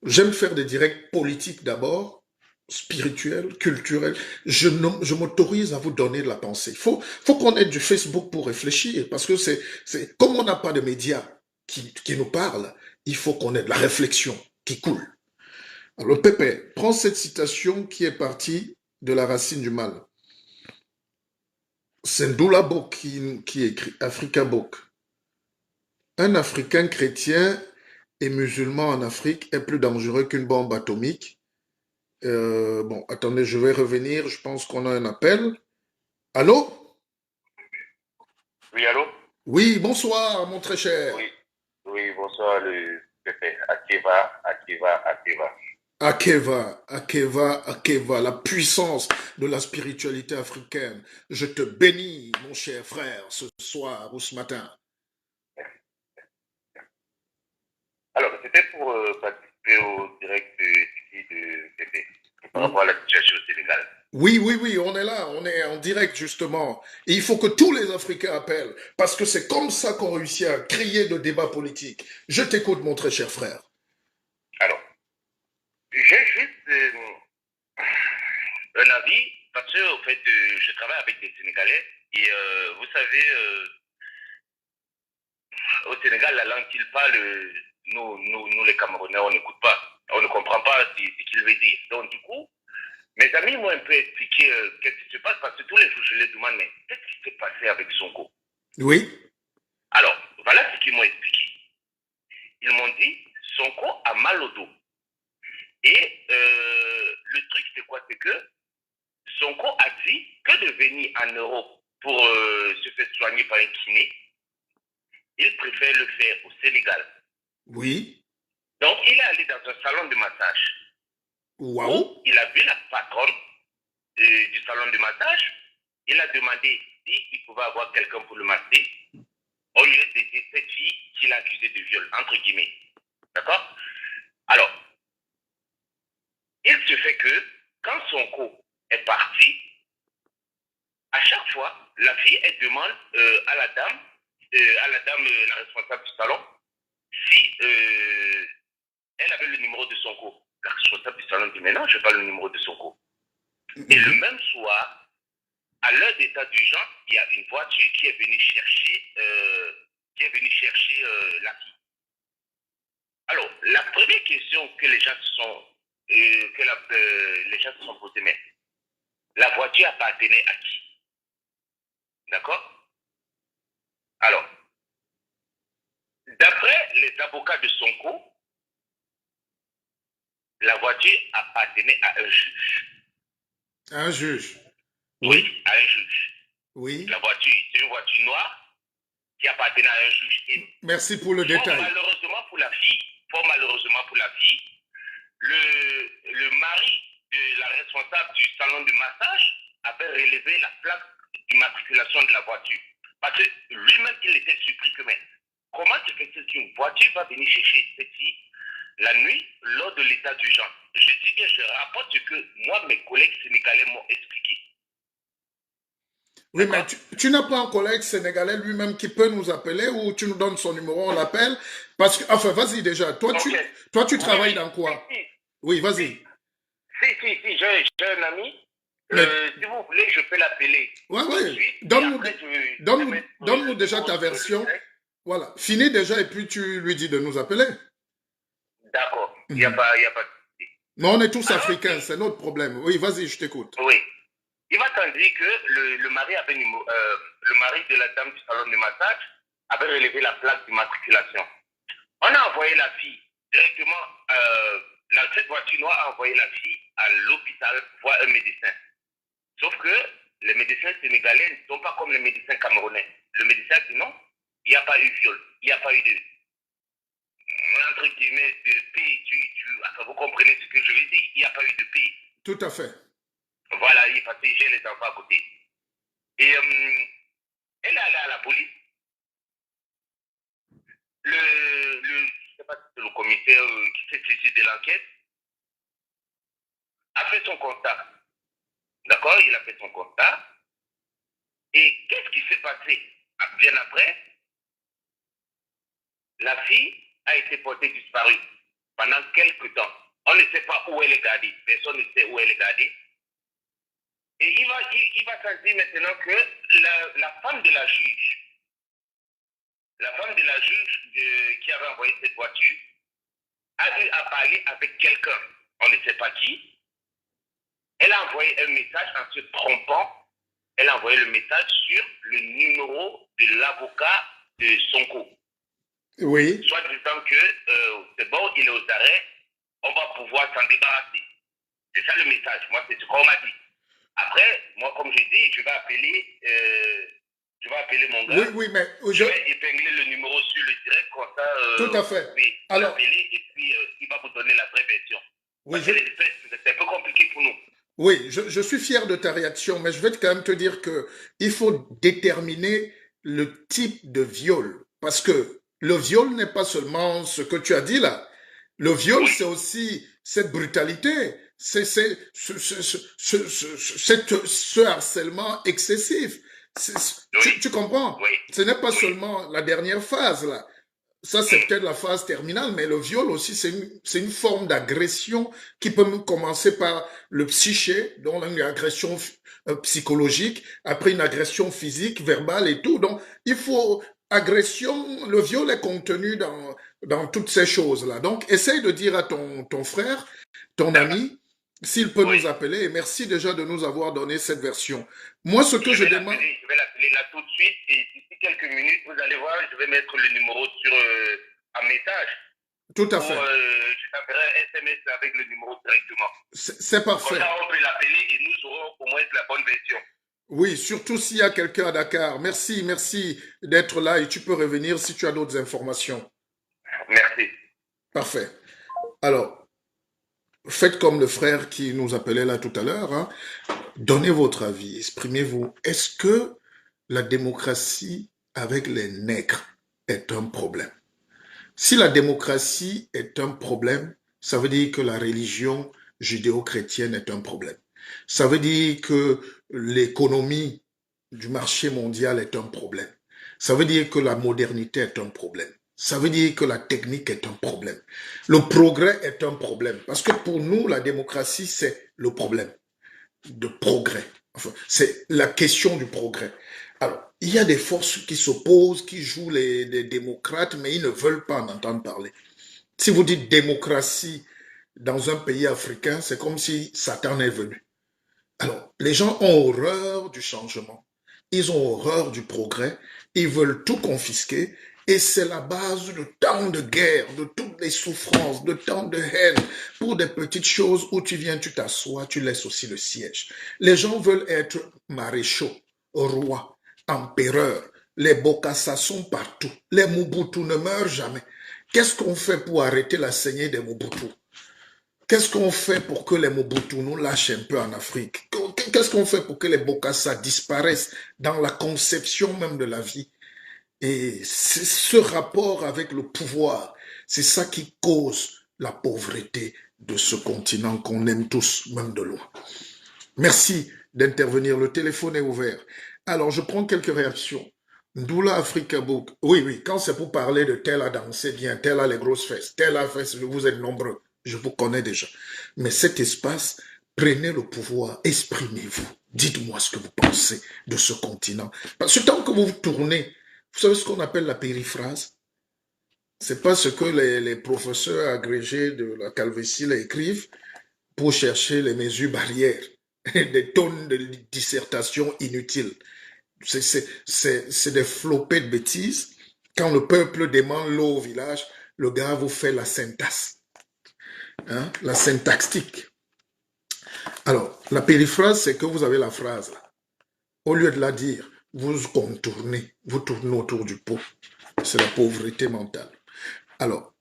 j'aime faire des directs politiques d'abord, spirituels, culturels. Je m'autorise à vous donner de la pensée. Faut qu'on ait du Facebook pour réfléchir parce que comme on n'a pas de médias qui nous parlent, il faut qu'on ait de la réflexion qui coule. Alors, Pépé, prends cette citation qui est partie de la racine du mal. C'est Ndoula Bok qui écrit, Africa Bok. Un Africain chrétien et musulman en Afrique est plus dangereux qu'une bombe atomique. Bon, attendez, je vais revenir. Je pense qu'on a un appel. Allô? Oui, allô? Oui, bonsoir, mon très cher. Oui, oui, bonsoir, le Pépé. Akeva, Akeva, Akeva. Akeva, Akeva, Akeva, la puissance de la spiritualité africaine. Je te bénis, mon cher frère, ce soir ou ce matin. Alors, c'était pour participer au direct ici de Pépé, par rapport à la situation au Sénégal. Oui, oui, oui, on est là, on est en direct justement. Et il faut que tous les Africains appellent, parce que c'est comme ça qu'on réussit à créer de débats politiques. Je t'écoute, mon très cher frère. Alors, j'ai juste un avis, parce que, au fait, je travaille avec des Sénégalais, et vous savez, au Sénégal, la langue qu'ils parlent, nous les Camerounais, on n'écoute pas. On ne comprend pas ce qu'ils veulent dire. Donc, du coup, mes amis m'ont un peu expliqué qu'est-ce qui se passe, parce que tous les jours, je les demande, mais qu'est-ce qui s'est passé avec Sonko? Oui. Alors, voilà ce qu'ils m'ont expliqué. Ils m'ont dit, Sonko a mal au dos. Et le truc, c'est quoi? C'est que Sonko a dit que de venir en Europe pour se faire soigner par un kiné, il préfère le faire au Sénégal. Oui. Donc, il est allé dans un salon de massage. Waouh. Il a vu la patronne du salon de massage. Il a demandé s'il pouvait avoir quelqu'un pour le masser, au lieu de cette fille qu'il a accusée de viol, entre guillemets. D'accord? Alors, il se fait que, quand Sonko est parti, à chaque fois, la fille, elle demande à la dame, la responsable du salon, si elle avait le numéro de Sonko. La responsable du salon dit, mais non, je n'ai pas le numéro de Sonko. Et le même soir, à l'heure d'état d'urgence, il y a une voiture qui est venue chercher, la fille. Alors, la première question que les gens se sont, les gens se sont posées, mais la voiture appartenait à qui? D'accord? Alors, d'après les avocats de Sonko, la voiture appartenait à un juge. Un juge. Oui, à un juge. Oui. La voiture, c'est une voiture noire qui appartenait à un juge. Et merci pour le détail. Malheureusement pour la fille, le mari de la responsable du salon de massage avait relevé la plaque d'immatriculation de la voiture. Parce que lui-même, il était surpris que, mais comment se fait-il qu'une voiture va venir chercher cette fille la nuit lors de l'état d'urgence? Je dis bien, je rapporte ce que moi, mes collègues sénégalais m'ont expliqué. Oui, mais D'accord? tu n'as pas un collègue sénégalais lui-même qui peut nous appeler ou tu nous donnes son numéro, on l'appelle? Parce que, enfin, vas-y déjà. Ok. Toi, tu Oui, travailles oui. dans quoi? Si, Oui, si, vas-y. si, j'ai un ami. Mais, Si vous voulez, je peux l'appeler ouais, tout de ouais. suite et après, je vais mettre Donne-nous le déjà numéro ta sur le version. direct. Voilà. Finis déjà et puis tu lui dis de nous appeler. D'accord. Il n'y a Mhm. pas, il y a pas de souci. Mais on est tous Alors, africains, c'est notre problème. Oui, vas-y, je t'écoute. oui. Il m'a dit que le mari avait le mari de la dame du salon de massage avait relevé la plaque d'immatriculation. On a envoyé la fille directement, cette voiture noire a envoyé la fille à l'hôpital voir un médecin. Sauf que les médecins sénégalais ne sont pas comme les médecins camerounais. Le médecin dit non, il n'y a pas eu viol, il n'y a pas eu de, entre guillemets, de paix. Enfin, vous comprenez ce que je veux dire, il n'y a pas eu de paix. Tout à fait. Voilà, parce que j'ai les enfants à côté. Et elle est allée à la police. Je ne sais pas si c'est le commissaire qui s'est saisi de l'enquête, a fait son constat. D'accord, il a fait son constat. Et qu'est-ce qui s'est passé? Bien après, la fille a été portée disparue pendant quelques temps. On ne sait pas où elle est gardée. Personne ne sait où elle est gardée. Et il va sentir maintenant que la femme de la juge, qui avait envoyé cette voiture, a eu à parler avec quelqu'un, on ne sait pas qui. Elle a envoyé un message en se trompant. Elle a envoyé le message sur le numéro de l'avocat de Sonko. Oui. Soit disant que c'est bon, il est aux arrêts, on va pouvoir s'en débarrasser. C'est ça le message. Moi, c'est ce qu'on m'a dit. Après, moi, comme je dis, je vais appeler mon gars. Oui, mais je vais épingler le numéro sur le direct, comme ça. Tout à fait. Alors, appeler et puis il va vous donner la vraie version. Oui, c'est un peu compliqué pour nous. Oui, je suis fier de ta réaction, mais je vais quand même te dire que il faut déterminer le type de viol. Parce que le viol n'est pas seulement ce que tu as dit là. Le viol, c'est aussi cette brutalité, c'est ce harcèlement excessif. Tu comprends? Oui. Ce n'est pas seulement la dernière phase là. Ça, c'est peut-être la phase terminale, mais le viol aussi, c'est une forme d'agression qui peut commencer par le psyché, donc une agression psychologique, après une agression physique, verbale et tout. Donc, il faut agression, le viol est contenu dans toutes ces choses-là. Donc, essaye de dire à ton frère, ton ami, s'il peut nous appeler, et merci déjà de nous avoir donné cette version. Moi, ce que je demande... Je vais l'appeler là tout de suite, et d'ici quelques minutes, vous allez voir, je vais mettre le numéro sur un message. Tout à fait. Je t'enverrai un SMS avec le numéro directement. C'est parfait. Comme ça, on peut l'appeler et nous aurons au moins la bonne version. Oui, surtout s'il y a quelqu'un à Dakar. Merci d'être là et tu peux revenir si tu as d'autres informations. Merci. Parfait. Alors, faites comme le frère qui nous appelait là tout à l'heure. Hein. Donnez votre avis, exprimez-vous. Est-ce que la démocratie avec les nègres est un problème? Si la démocratie est un problème, ça veut dire que la religion judéo-chrétienne est un problème. Ça veut dire que l'économie du marché mondial est un problème. Ça veut dire que la modernité est un problème. Ça veut dire que la technique est un problème. Le progrès est un problème. Parce que pour nous, la démocratie, c'est le problème de progrès. Enfin, c'est la question du progrès. Alors, il y a des forces qui s'opposent, qui jouent les démocrates, mais ils ne veulent pas en entendre parler. Si vous dites démocratie dans un pays africain, c'est comme si Satan est venu. Alors, les gens ont horreur du changement. Ils ont horreur du progrès. Ils veulent tout confisquer. Et c'est la base de tant de guerres, de toutes les souffrances, de tant de haine, pour des petites choses où tu viens, tu t'assois, tu laisses aussi le siège. Les gens veulent être maréchaux, rois, empereurs. Les Bokassa sont partout. Les Mobutu ne meurent jamais. Qu'est-ce qu'on fait pour arrêter la saignée des Mobutu? Qu'est-ce qu'on fait pour que les Mobutu nous lâchent un peu en Afrique? Qu'est-ce qu'on fait pour que les Bokassa disparaissent dans la conception même de la vie? Et ce rapport avec le pouvoir, c'est ça qui cause la pauvreté de ce continent qu'on aime tous, même de loin. Merci d'intervenir. Le téléphone est ouvert. Alors, je prends quelques réactions. Ndula Africa Book. Oui, oui, quand c'est pour parler de tel a dansé bien, tel a les grosses fesses, tel a fait, vous êtes nombreux. Je vous connais déjà. Mais cet espace, prenez le pouvoir, exprimez-vous. Dites-moi ce que vous pensez de ce continent. Parce que tant que vous tournez, vous savez ce qu'on appelle la périphrase? C'est pas ce que les professeurs agrégés de la Calvitie écrivent pour chercher les mesures barrières, des tonnes de dissertations inutiles. C'est des flopées de bêtises. Quand le peuple demande l'eau au village, le gars vous fait la syntaxe, hein, la syntaxtique. Alors, la périphrase, c'est que vous avez la phrase là. Au lieu de la dire, vous contournez, vous tournez autour du pot. C'est la pauvreté mentale. Alors,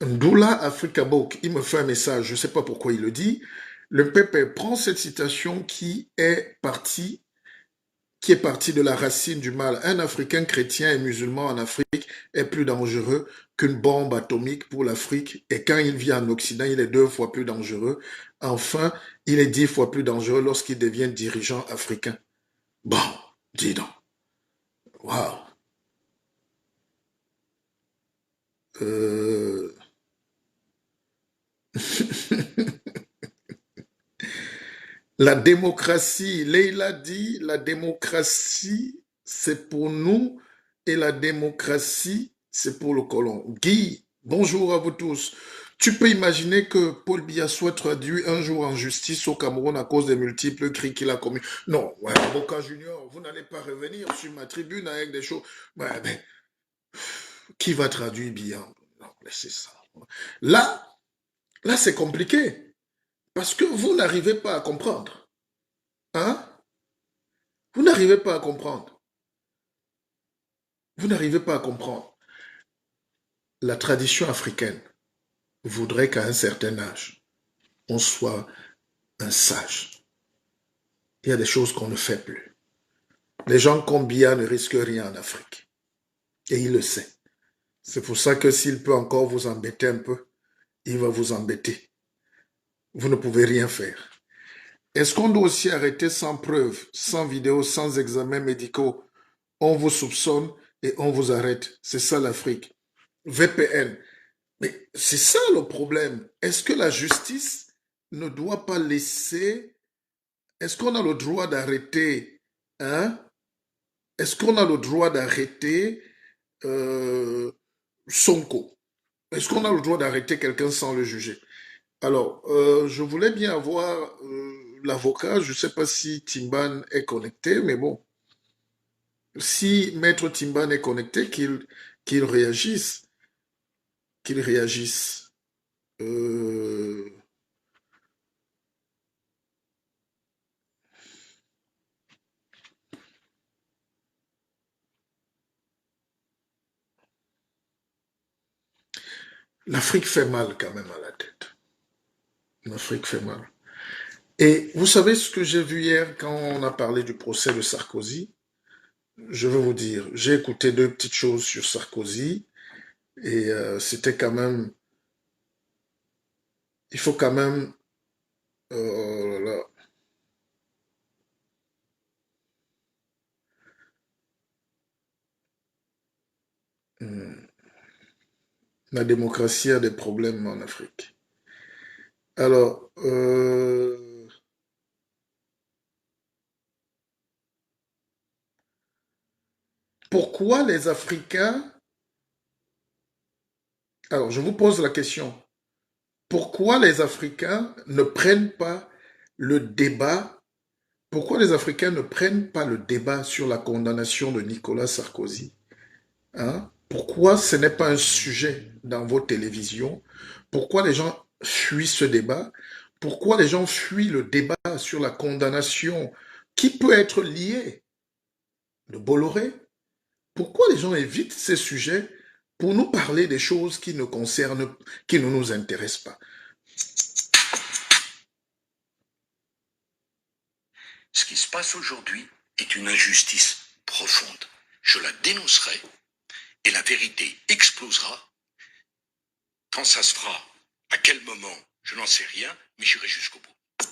Ndula Africa Book, il me fait un message, je ne sais pas pourquoi il le dit. Le peuple prend cette citation qui est partie de la racine du mal. Un Africain chrétien et musulman en Afrique est plus dangereux qu'une bombe atomique pour l'Afrique. Et quand il vit en Occident, il est 2 fois plus dangereux. Enfin, il est 10 fois plus dangereux lorsqu'il devient dirigeant africain. Bon, dis donc. Waouh. La démocratie, Leila dit, la démocratie, c'est pour nous et la démocratie, c'est pour le colon. Guy, bonjour à vous tous. Tu peux imaginer que Paul Biya soit traduit un jour en justice au Cameroun à cause des multiples crimes qu'il a commis. Non, ouais, Boca Junior, vous n'allez pas revenir sur ma tribune avec des choses. Ouais, mais, qui va traduire Biya? Non, laissez ça. Là c'est compliqué. Parce que vous n'arrivez pas à comprendre. Hein? Vous n'arrivez pas à comprendre. Vous n'arrivez pas à comprendre. La tradition africaine voudrait qu'à un certain âge, on soit un sage. Il y a des choses qu'on ne fait plus. Les gens comme Biya ne risquent rien en Afrique. Et il le sait. C'est pour ça que s'il peut encore vous embêter un peu, il va vous embêter. Vous ne pouvez rien faire. Est-ce qu'on doit aussi arrêter sans preuve, sans vidéo, sans examens médicaux? On vous soupçonne et on vous arrête. C'est ça l'Afrique. VPN. Mais c'est ça le problème. Est-ce que la justice ne doit pas laisser... Est-ce qu'on a le droit d'arrêter, hein? Est-ce qu'on a le droit d'arrêter Sonko? Est-ce qu'on a le droit d'arrêter quelqu'un sans le juger? Alors, je voulais bien avoir l'avocat. Je ne sais pas si Timban est connecté, mais bon. Si Maître Timban est connecté, qu'il réagisse. Qu'il réagisse. L'Afrique fait mal quand même à la tête. L'Afrique fait mal. Et vous savez ce que j'ai vu hier quand on a parlé du procès de Sarkozy? Je veux vous dire, j'ai écouté 2 petites choses sur Sarkozy et c'était quand même... Il faut quand même... Oh là là. La démocratie a des problèmes en Afrique. Alors, pourquoi les Africains... Alors, je vous pose la question. Pourquoi les Africains ne prennent pas le débat? Pourquoi les Africains ne prennent pas le débat sur la condamnation de Nicolas Sarkozy? Hein? Pourquoi ce n'est pas un sujet dans vos télévisions? Pourquoi les gens fuient ce débat? Pourquoi les gens fuient le débat sur la condamnation qui peut être liée de Bolloré? Pourquoi les gens évitent ces sujets pour nous parler des choses qui ne concernent, qui ne nous intéressent pas? Ce qui se passe aujourd'hui est une injustice profonde. Je la dénoncerai et la vérité explosera. Quand ça se fera, à quel moment, je n'en sais rien, mais j'irai jusqu'au bout.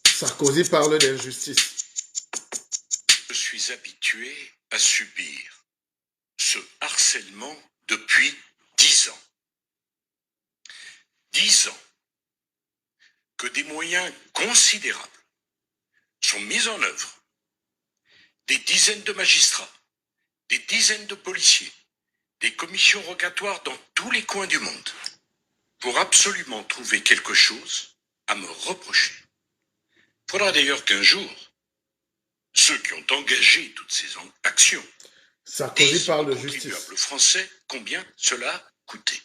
Sarkozy parle d'injustice. Je suis suis habitué à subir ce harcèlement depuis 10 ans. 10 ans que des moyens considérables sont mis en œuvre. Des dizaines de magistrats, des dizaines de policiers, des commissions rogatoires dans tous les coins du monde pour absolument trouver quelque chose à me reprocher. Il faudra d'ailleurs qu'un jour, ceux qui ont engagé toutes ces actions Sarkozy parle de contribuables justice. français combien cela a coûté.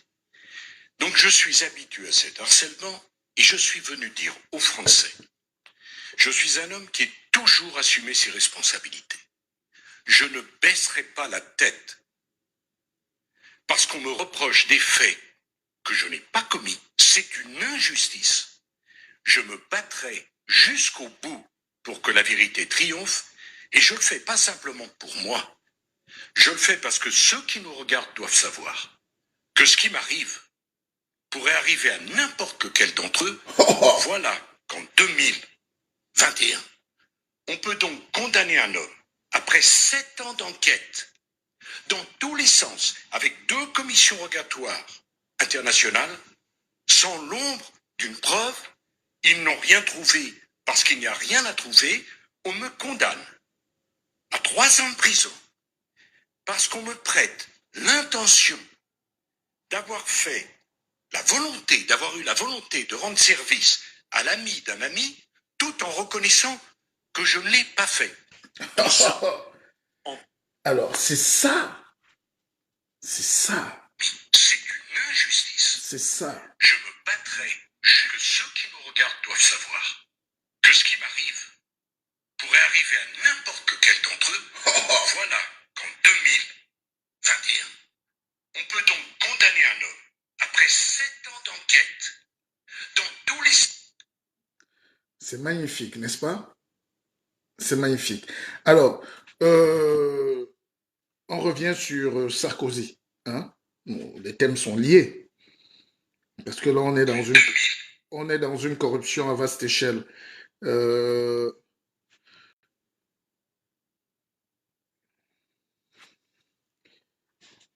Donc je suis habitué à cet harcèlement et je suis venu dire aux Français, je suis un homme qui a toujours assumé ses responsabilités. Je ne baisserai pas la tête parce qu'on me reproche des faits que je n'ai pas commis. C'est une injustice. Je me battrai jusqu'au bout pour que la vérité triomphe et je le fais pas simplement pour moi. Je le fais parce que ceux qui nous regardent doivent savoir que ce qui m'arrive pourrait arriver à n'importe lequel d'entre eux. Voilà qu'en 2021, on peut donc condamner un homme après 7 ans d'enquête dans tous les sens, avec 2 commissions rogatoires internationales, sans l'ombre d'une preuve. Ils n'ont rien trouvé parce qu'il n'y a rien à trouver. On me condamne à 3 ans de prison parce qu'on me prête l'intention d'avoir fait d'avoir eu la volonté de rendre service à l'ami d'un ami, tout en reconnaissant que je ne l'ai pas fait. Tout ça, Alors, c'est ça. C'est ça. c'est une injustice. C'est ça. Je me battrai. Que ceux qui nous regardent doivent savoir que ce qui m'arrive pourrait arriver à n'importe lequel d'entre eux. Voilà qu'en 2021, on peut donc condamner un homme après 7 ans d'enquête dans tous les... C'est magnifique, n'est-ce pas? C'est magnifique. Alors, on revient sur Sarkozy. Hein? Bon, les thèmes sont liés. Parce que là, on est dans une corruption à vaste échelle.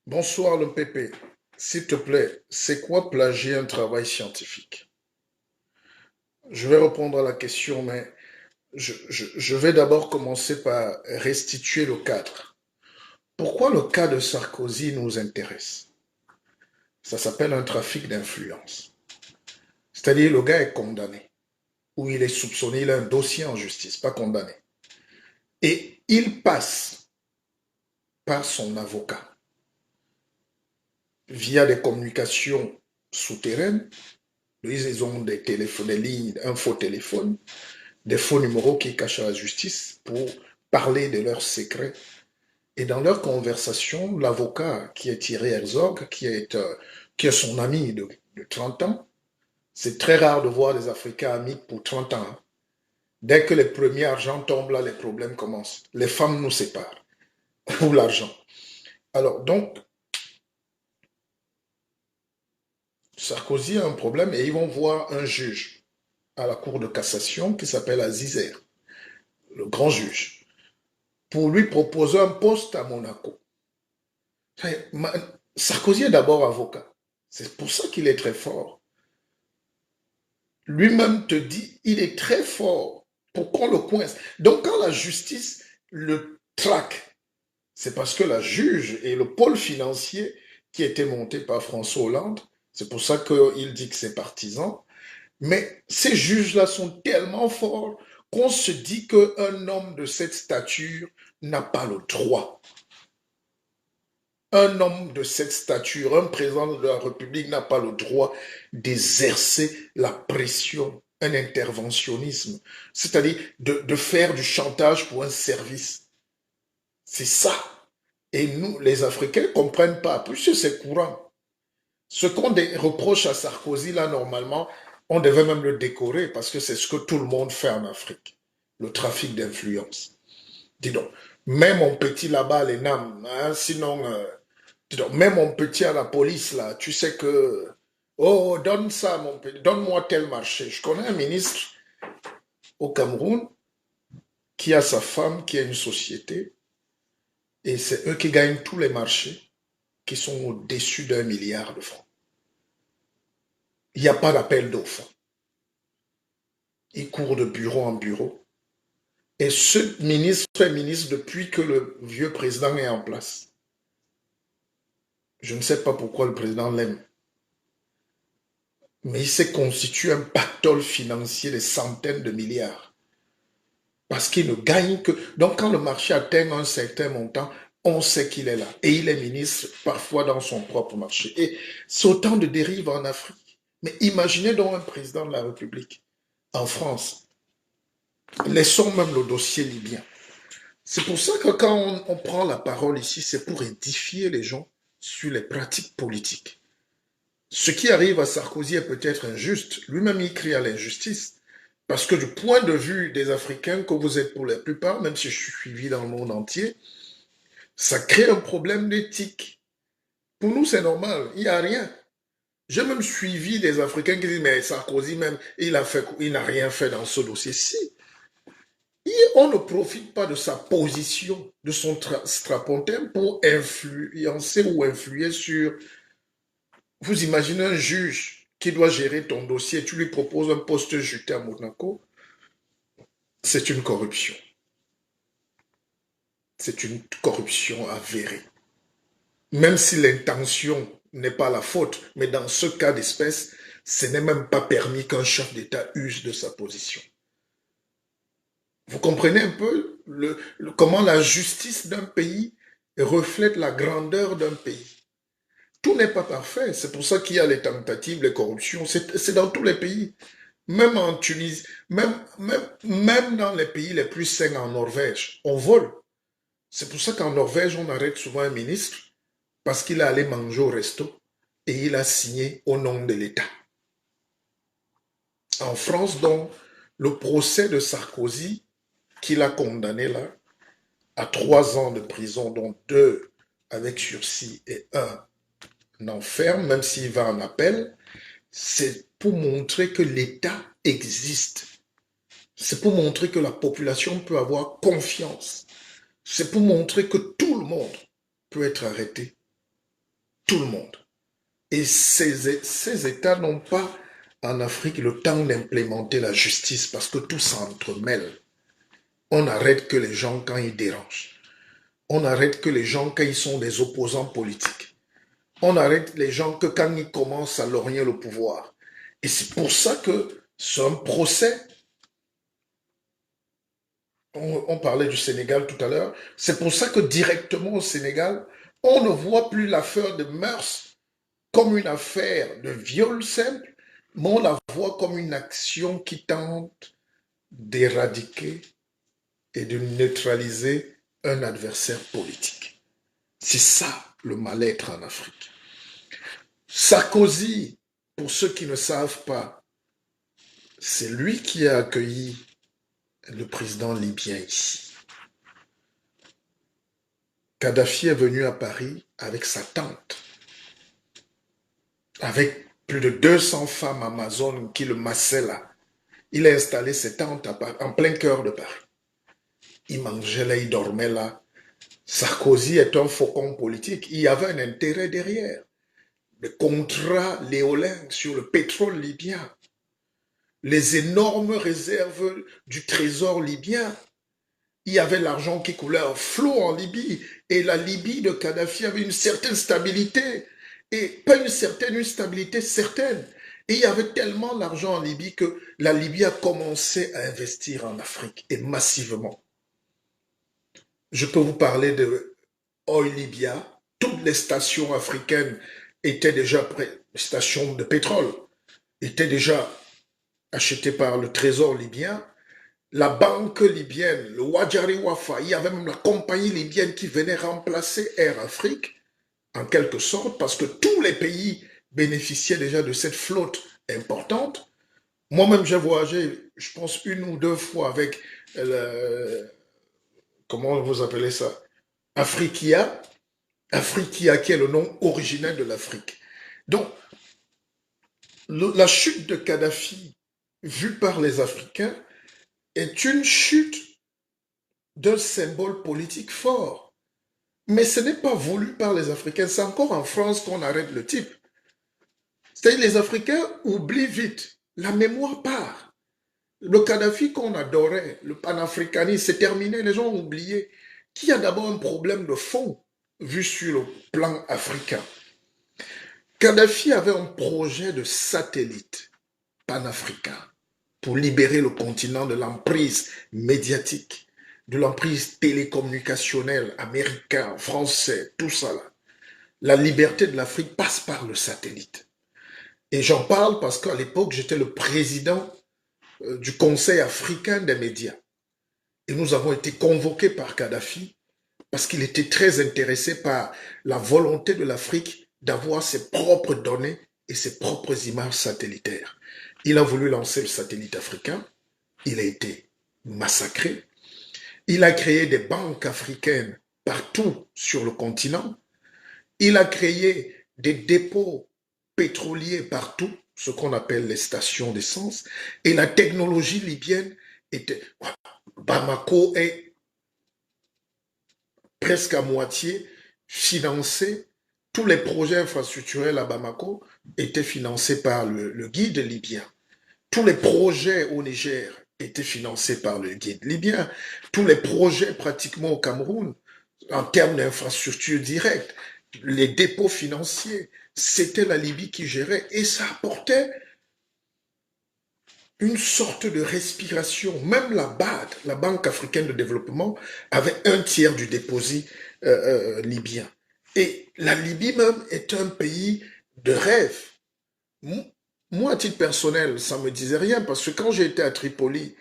Bonsoir le PP. S'il te plaît, c'est quoi plagier un travail scientifique? Je vais répondre à la question, mais je vais d'abord commencer par restituer le cadre. Pourquoi le cas de Sarkozy nous intéresse? Ça s'appelle un trafic d'influence. C'est-à-dire le gars est condamné, ou il est soupçonné, il a un dossier en justice, pas condamné. Et il passe par son avocat via des communications souterraines. Ils ont des téléphones, des lignes, un faux téléphone, des faux numéros qui cachent à la justice pour parler de leurs secrets. Et dans leur conversation, l'avocat qui est Thierry Herzog, qui est son ami de 30 ans, c'est très rare de voir des Africains amis pour 30 ans. Hein. Dès que les premiers argents tombent, là, les problèmes commencent. Les femmes nous séparent pour l'argent. Alors, donc, Sarkozy a un problème et ils vont voir un juge à la cour de cassation qui s'appelle Azizer, le grand juge, pour lui proposer un poste à Monaco. Sarkozy est d'abord avocat. C'est pour ça qu'il est très fort. Lui-même te dit, il est très fort pour qu'on le coince. Donc quand la justice le traque, c'est parce que la juge et le pôle financier qui était monté par François Hollande, c'est pour ça qu'il dit que c'est partisan, mais ces juges-là sont tellement forts qu'on se dit qu'un homme de cette stature n'a pas le droit. Un homme de cette stature, un président de la République n'a pas le droit d'exercer la pression, un interventionnisme, c'est-à-dire de faire du chantage pour un service. C'est ça. Et nous, les Africains, ne comprennent pas, puisque c'est courant. Ce qu'on reproche à Sarkozy, là, normalement, on devait même le décorer parce que c'est ce que tout le monde fait en Afrique. Le trafic d'influence. Dis donc, même mon petit là-bas, les NAM, hein, sinon, dis donc, même mon petit à la police, là, tu sais que, oh, donne ça, mon petit, donne-moi tel marché. Je connais un ministre au Cameroun qui a sa femme, qui a une société, et c'est eux qui gagnent tous les marchés, qui sont au-dessus d'1 milliard de francs. Il n'y a pas d'appel d'offres. Ils courent de bureau en bureau. Et ce ministre est ministre depuis que le vieux président est en place. Je ne sais pas pourquoi le président l'aime. Mais il s'est constitué un pactole financier de centaines de milliards. Parce qu'il ne gagne que... Donc quand le marché atteint un certain montant, on sait qu'il est là. Et il est ministre parfois dans son propre marché. Et c'est autant de dérives en Afrique. Mais imaginez donc un président de la République en France. Laissons même le dossier libyen. C'est pour ça que quand on prend la parole ici, c'est pour édifier les gens sur les pratiques politiques. Ce qui arrive à Sarkozy est peut-être injuste. Lui-même, il crie à l'injustice. Parce que du point de vue des Africains, que vous êtes pour la plupart, même si je suis suivi dans le monde entier, ça crée un problème d'éthique. Pour nous, c'est normal. Il n'y a rien. J'ai même suivi des Africains qui disent, mais Sarkozy même, il n'a rien fait dans ce dossier-ci. On ne profite pas de sa position, de son strapontin pour influencer ou influer sur... Vous imaginez un juge qui doit gérer ton dossier, tu lui proposes un poste juté à Monaco, c'est une corruption. C'est une corruption avérée. Même si l'intention n'est pas la faute, mais dans ce cas d'espèce, ce n'est même pas permis qu'un chef d'État use de sa position. Vous comprenez un peu comment la justice d'un pays reflète la grandeur d'un pays. Tout n'est pas parfait. C'est pour ça qu'il y a les tentatives, les corruptions. C'est dans tous les pays. Même en Tunisie, même dans les pays les plus sains en Norvège, on vole. C'est pour ça qu'en Norvège, on arrête souvent un ministre parce qu'il est allé manger au resto et il a signé au nom de l'État. En France, donc, le procès de Sarkozy, qu'il a condamné là, à 3 ans de prison, dont 2 avec sursis et 1 enferme, même s'il va en appel, c'est pour montrer que l'État existe. C'est pour montrer que la population peut avoir confiance. C'est pour montrer que tout le monde peut être arrêté. Tout le monde. Et ces États n'ont pas en Afrique le temps d'implémenter la justice parce que tout s'entremêle. On n'arrête que les gens quand ils dérangent. On n'arrête que les gens quand ils sont des opposants politiques. On arrête les gens que quand ils commencent à lorgner le pouvoir. Et c'est pour ça que c'est un procès. On parlait du Sénégal tout à l'heure. C'est pour ça que directement au Sénégal, on ne voit plus l'affaire de Mœurs comme une affaire de viol simple, mais on la voit comme une action qui tente d'éradiquer et de neutraliser un adversaire politique. C'est ça le mal-être en Afrique. Sarkozy, pour ceux qui ne savent pas, c'est lui qui a accueilli le président libyen ici. Kadhafi est venu à Paris avec sa tante, avec plus de 200 femmes amazones qui le massaient là. Il a installé ses tentes en plein cœur de Paris. Il mangeait là, il dormait là. Sarkozy est un faucon politique. Il y avait un intérêt derrière. Les contrats léolins sur le pétrole libyen, les énormes réserves du trésor libyen. Il y avait l'argent qui coulait à flot en Libye. Et la Libye de Kadhafi avait une certaine stabilité. Et pas une stabilité certaine. Et il y avait tellement d'argent en Libye que la Libye a commencé à investir en Afrique, et massivement. Je peux vous parler de Oil Libya. Toutes les stations africaines étaient déjà stations de pétrole, étaient déjà achetées par le trésor libyen. La banque libyenne, le Wadjari Wafa, il y avait même la compagnie libyenne qui venait remplacer Air Afrique, en quelque sorte, parce que tous les pays bénéficiaient déjà de cette flotte importante. Moi-même, j'ai voyagé, je pense, 1 ou 2 fois avec, comment vous appelez ça, Afrikia. Afrikia, qui est le nom originel de l'Afrique. Donc, la chute de Kadhafi, vue par les Africains, est une chute d'un symbole politique fort. Mais ce n'est pas voulu par les Africains. C'est encore en France qu'on arrête le type. C'est-à-dire les Africains oublient vite. La mémoire part. Le Kadhafi qu'on adorait, le panafricanisme, c'est terminé. Les gens ont oublié qu'il y a d'abord un problème de fond vu sur le plan africain. Kadhafi avait un projet de satellite panafricain pour libérer le continent de l'emprise médiatique, de l'emprise télécommunicationnelle, américain, français, tout ça là. La liberté de l'Afrique passe par le satellite. Et j'en parle parce qu'à l'époque, j'étais le président du Conseil africain des médias. Et nous avons été convoqués par Kadhafi parce qu'il était très intéressé par la volonté de l'Afrique d'avoir ses propres données et ses propres images satellitaires. Il a voulu lancer le satellite africain. Il a été massacré. Il a créé des banques africaines partout sur le continent. Il a créé des dépôts pétroliers partout, ce qu'on appelle les stations d'essence. Et la technologie libyenne était... Bamako est presque à moitié financé. Tous les projets infrastructurels à Bamako étaient financés par le guide libyen. Tous les projets au Niger étaient financés par le guide libyen. Tous les projets pratiquement au Cameroun, en termes d'infrastructures directes, les dépôts financiers, c'était la Libye qui gérait et ça apportait une sorte de respiration. Même la BAD, la Banque africaine de développement, avait un tiers du dépôt libyen. Et la Libye même est un pays de rêve. Moi, à titre personnel, ça ne me disait rien parce que quand j'étais à Tripoli,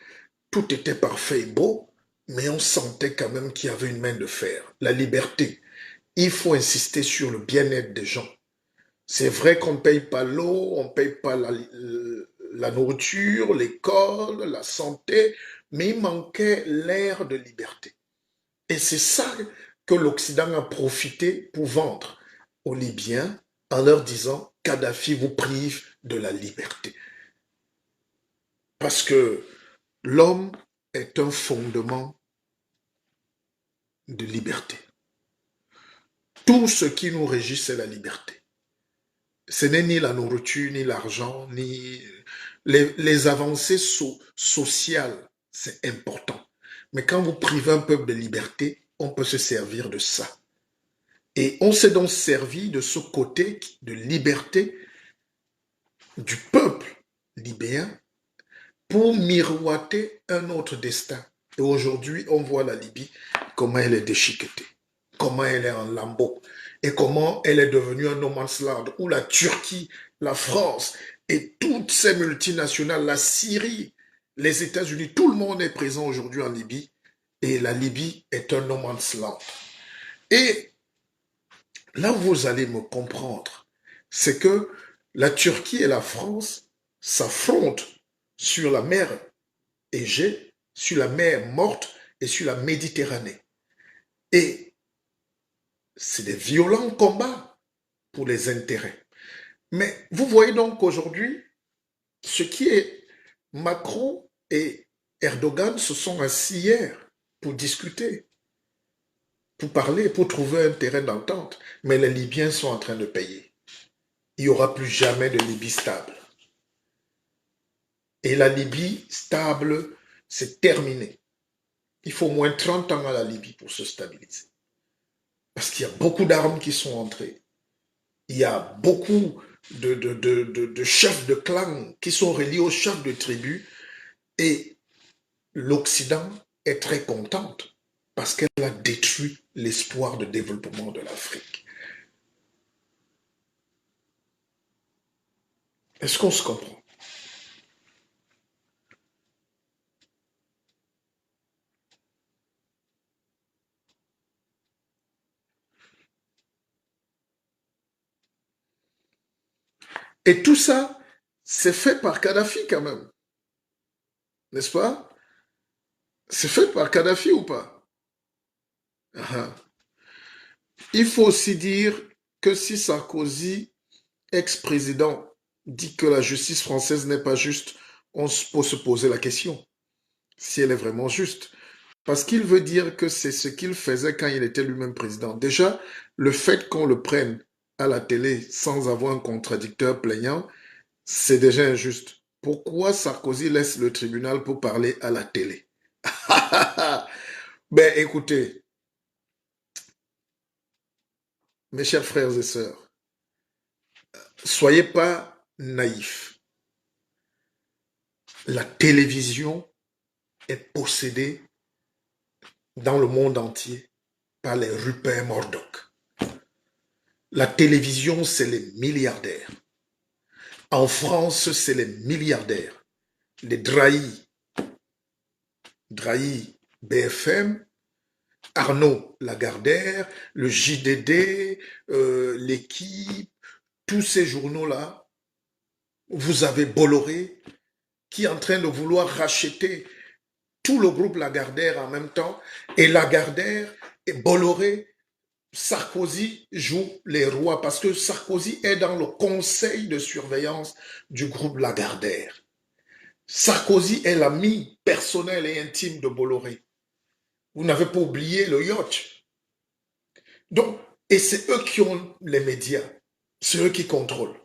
tout était parfait et beau, mais on sentait quand même qu'il y avait une main de fer. La liberté. Il faut insister sur le bien-être des gens. C'est vrai qu'on ne paye pas l'eau, on ne paye pas la nourriture, l'école, la santé, mais il manquait l'air de liberté. Et c'est ça que l'Occident a profité pour vendre aux Libyens en leur disant « Kadhafi vous prive de la liberté ». Parce que l'homme est un fondement de liberté. Tout ce qui nous régit, c'est la liberté. Ce n'est ni la nourriture, ni l'argent, ni les avancées sociales, c'est important. Mais quand vous privez un peuple de liberté, on peut se servir de ça. Et on s'est donc servi de ce côté de liberté du peuple libyen pour miroiter un autre destin. Et aujourd'hui, on voit la Libye, comment elle est déchiquetée, comment elle est en lambeaux, et comment elle est devenue un no man's land, où la Turquie, la France et toutes ces multinationales, la Syrie, les États-Unis, tout le monde est présent aujourd'hui en Libye, et la Libye est un no man's land. Et là où vous allez me comprendre, c'est que la Turquie et la France s'affrontent sur la mer Égée, sur la mer Morte et sur la Méditerranée. Et c'est des violents combats pour les intérêts. Mais vous voyez donc qu'aujourd'hui, ce qui est Macron et Erdogan se sont assis hier pour discuter, pour parler, pour trouver un terrain d'entente. Mais les Libyens sont en train de payer. Il n'y aura plus jamais de Libye stable. Et la Libye stable, c'est terminé. Il faut au moins 30 ans à la Libye pour se stabiliser. Parce qu'il y a beaucoup d'armes qui sont entrées. Il y a beaucoup de chefs de clans qui sont reliés aux chefs de tribus. Et l'Occident est très contente parce qu'elle a détruit l'espoir de développement de l'Afrique. Est-ce qu'on se comprend? Et tout ça, c'est fait par Kadhafi quand même. N'est-ce pas? C'est fait par Kadhafi ou pas? Il faut aussi dire que si Sarkozy, ex-président, dit que la justice française n'est pas juste, on peut se poser la question si elle est vraiment juste. Parce qu'il veut dire que c'est ce qu'il faisait quand il était lui-même président. Déjà, le fait qu'on le prenne à la télé sans avoir un contradicteur plaignant, c'est déjà injuste. Pourquoi Sarkozy laisse le tribunal pour parler à la télé? Ben écoutez, mes chers frères et sœurs, soyez pas naïfs. La télévision est possédée dans le monde entier par les Rupert Murdoch. La télévision, c'est les milliardaires. En France, c'est les milliardaires. Les Drahi, BFM, Arnaud Lagardère, le JDD, l'équipe, tous ces journaux-là. Vous avez Bolloré qui est en train de vouloir racheter tout le groupe Lagardère en même temps. Et Lagardère et Bolloré, Sarkozy joue les rois parce que Sarkozy est dans le conseil de surveillance du groupe Lagardère. Sarkozy est l'ami personnel et intime de Bolloré. Vous n'avez pas oublié le yacht. Donc, et c'est eux qui ont les médias. C'est eux qui contrôlent.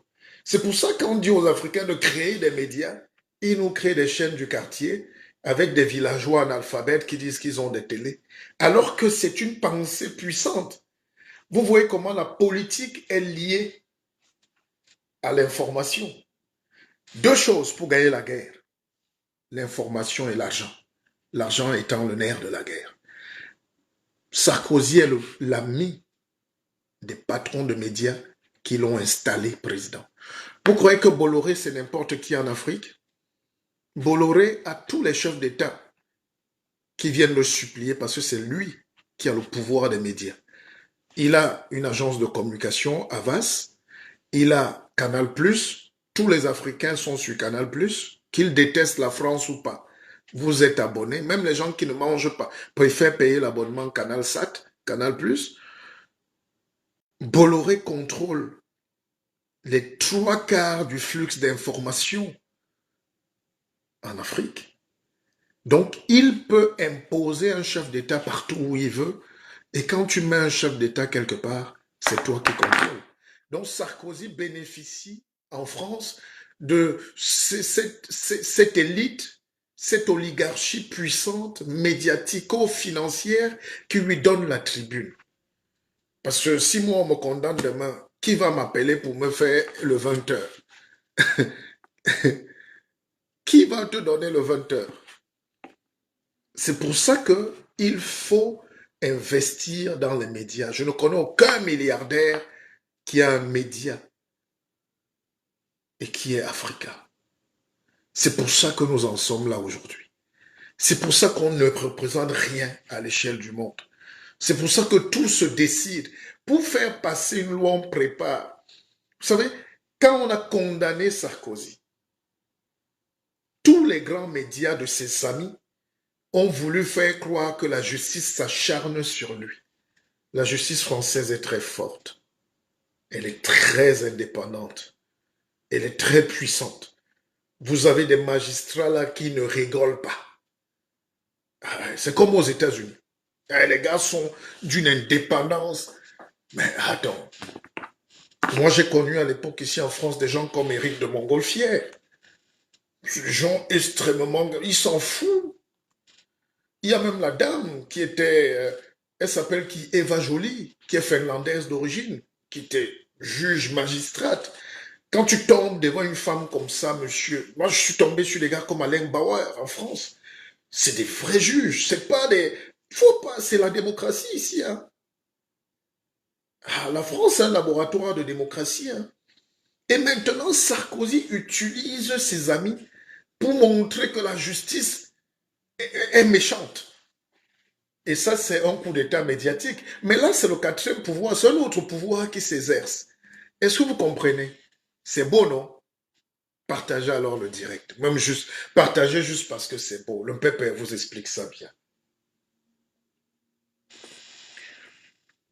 C'est pour ça qu'on dit aux Africains de créer des médias. Ils nous créent des chaînes du quartier avec des villageois analphabètes qui disent qu'ils ont des télés. Alors que c'est une pensée puissante. Vous voyez comment la politique est liée à l'information. Deux choses pour gagner la guerre. L'information et l'argent. L'argent étant le nerf de la guerre. Sarkozy est l'ami des patrons de médias qui l'ont installé président. Vous croyez que Bolloré, c'est n'importe qui en Afrique? Bolloré a tous les chefs d'État qui viennent le supplier parce que c'est lui qui a le pouvoir des médias. Il a une agence de communication, Havas. Il a Canal+. Tous les Africains sont sur Canal+, qu'ils détestent la France ou pas. Vous êtes abonnés. Même les gens qui ne mangent pas préfèrent payer l'abonnement CanalSat, Canal+. Bolloré contrôle les 3/4 du flux d'informations en Afrique. Donc, il peut imposer un chef d'État partout où il veut. Et quand tu mets un chef d'État quelque part, c'est toi qui contrôles. Donc, Sarkozy bénéficie en France de cette élite, cette oligarchie puissante, médiatico-financière qui lui donne la tribune. Parce que si moi, on me condamne demain, qui va m'appeler pour me faire le 20h? Qui va te donner le 20h? C'est pour ça qu'il faut investir dans les médias. Je ne connais aucun milliardaire qui a un média et qui est africain. C'est pour ça que nous en sommes là aujourd'hui. C'est pour ça qu'on ne représente rien à l'échelle du monde. C'est pour ça que tout se décide. Pour faire passer une loi, on prépare. Vous savez, quand on a condamné Sarkozy, tous les grands médias de ses amis ont voulu faire croire que la justice s'acharne sur lui. La justice française est très forte. Elle est très indépendante. Elle est très puissante. Vous avez des magistrats là qui ne rigolent pas. C'est comme aux États-Unis. Les gars sont d'une indépendance. Mais attends. Moi, j'ai connu à l'époque ici en France des gens comme Éric de Montgolfière. Des gens extrêmement... Ils s'en foutent. Il y a même la dame qui était... elle s'appelle qui Eva Joly, qui est finlandaise d'origine, qui était juge magistrate. Quand tu tombes devant une femme comme ça, monsieur... Moi, je suis tombé sur des gars comme Alain Bauer en France. C'est des vrais juges. C'est pas des... Faut pas... C'est la démocratie ici, hein. La France est un laboratoire de démocratie. Hein. Et maintenant, Sarkozy utilise ses amis pour montrer que la justice est méchante. Et ça, c'est un coup d'État médiatique. Mais là, c'est le quatrième pouvoir, c'est un autre pouvoir qui s'exerce. Est-ce que vous comprenez? C'est beau, non? Partagez alors le direct. Même juste, partagez juste parce que c'est beau. Le pépère vous explique ça bien.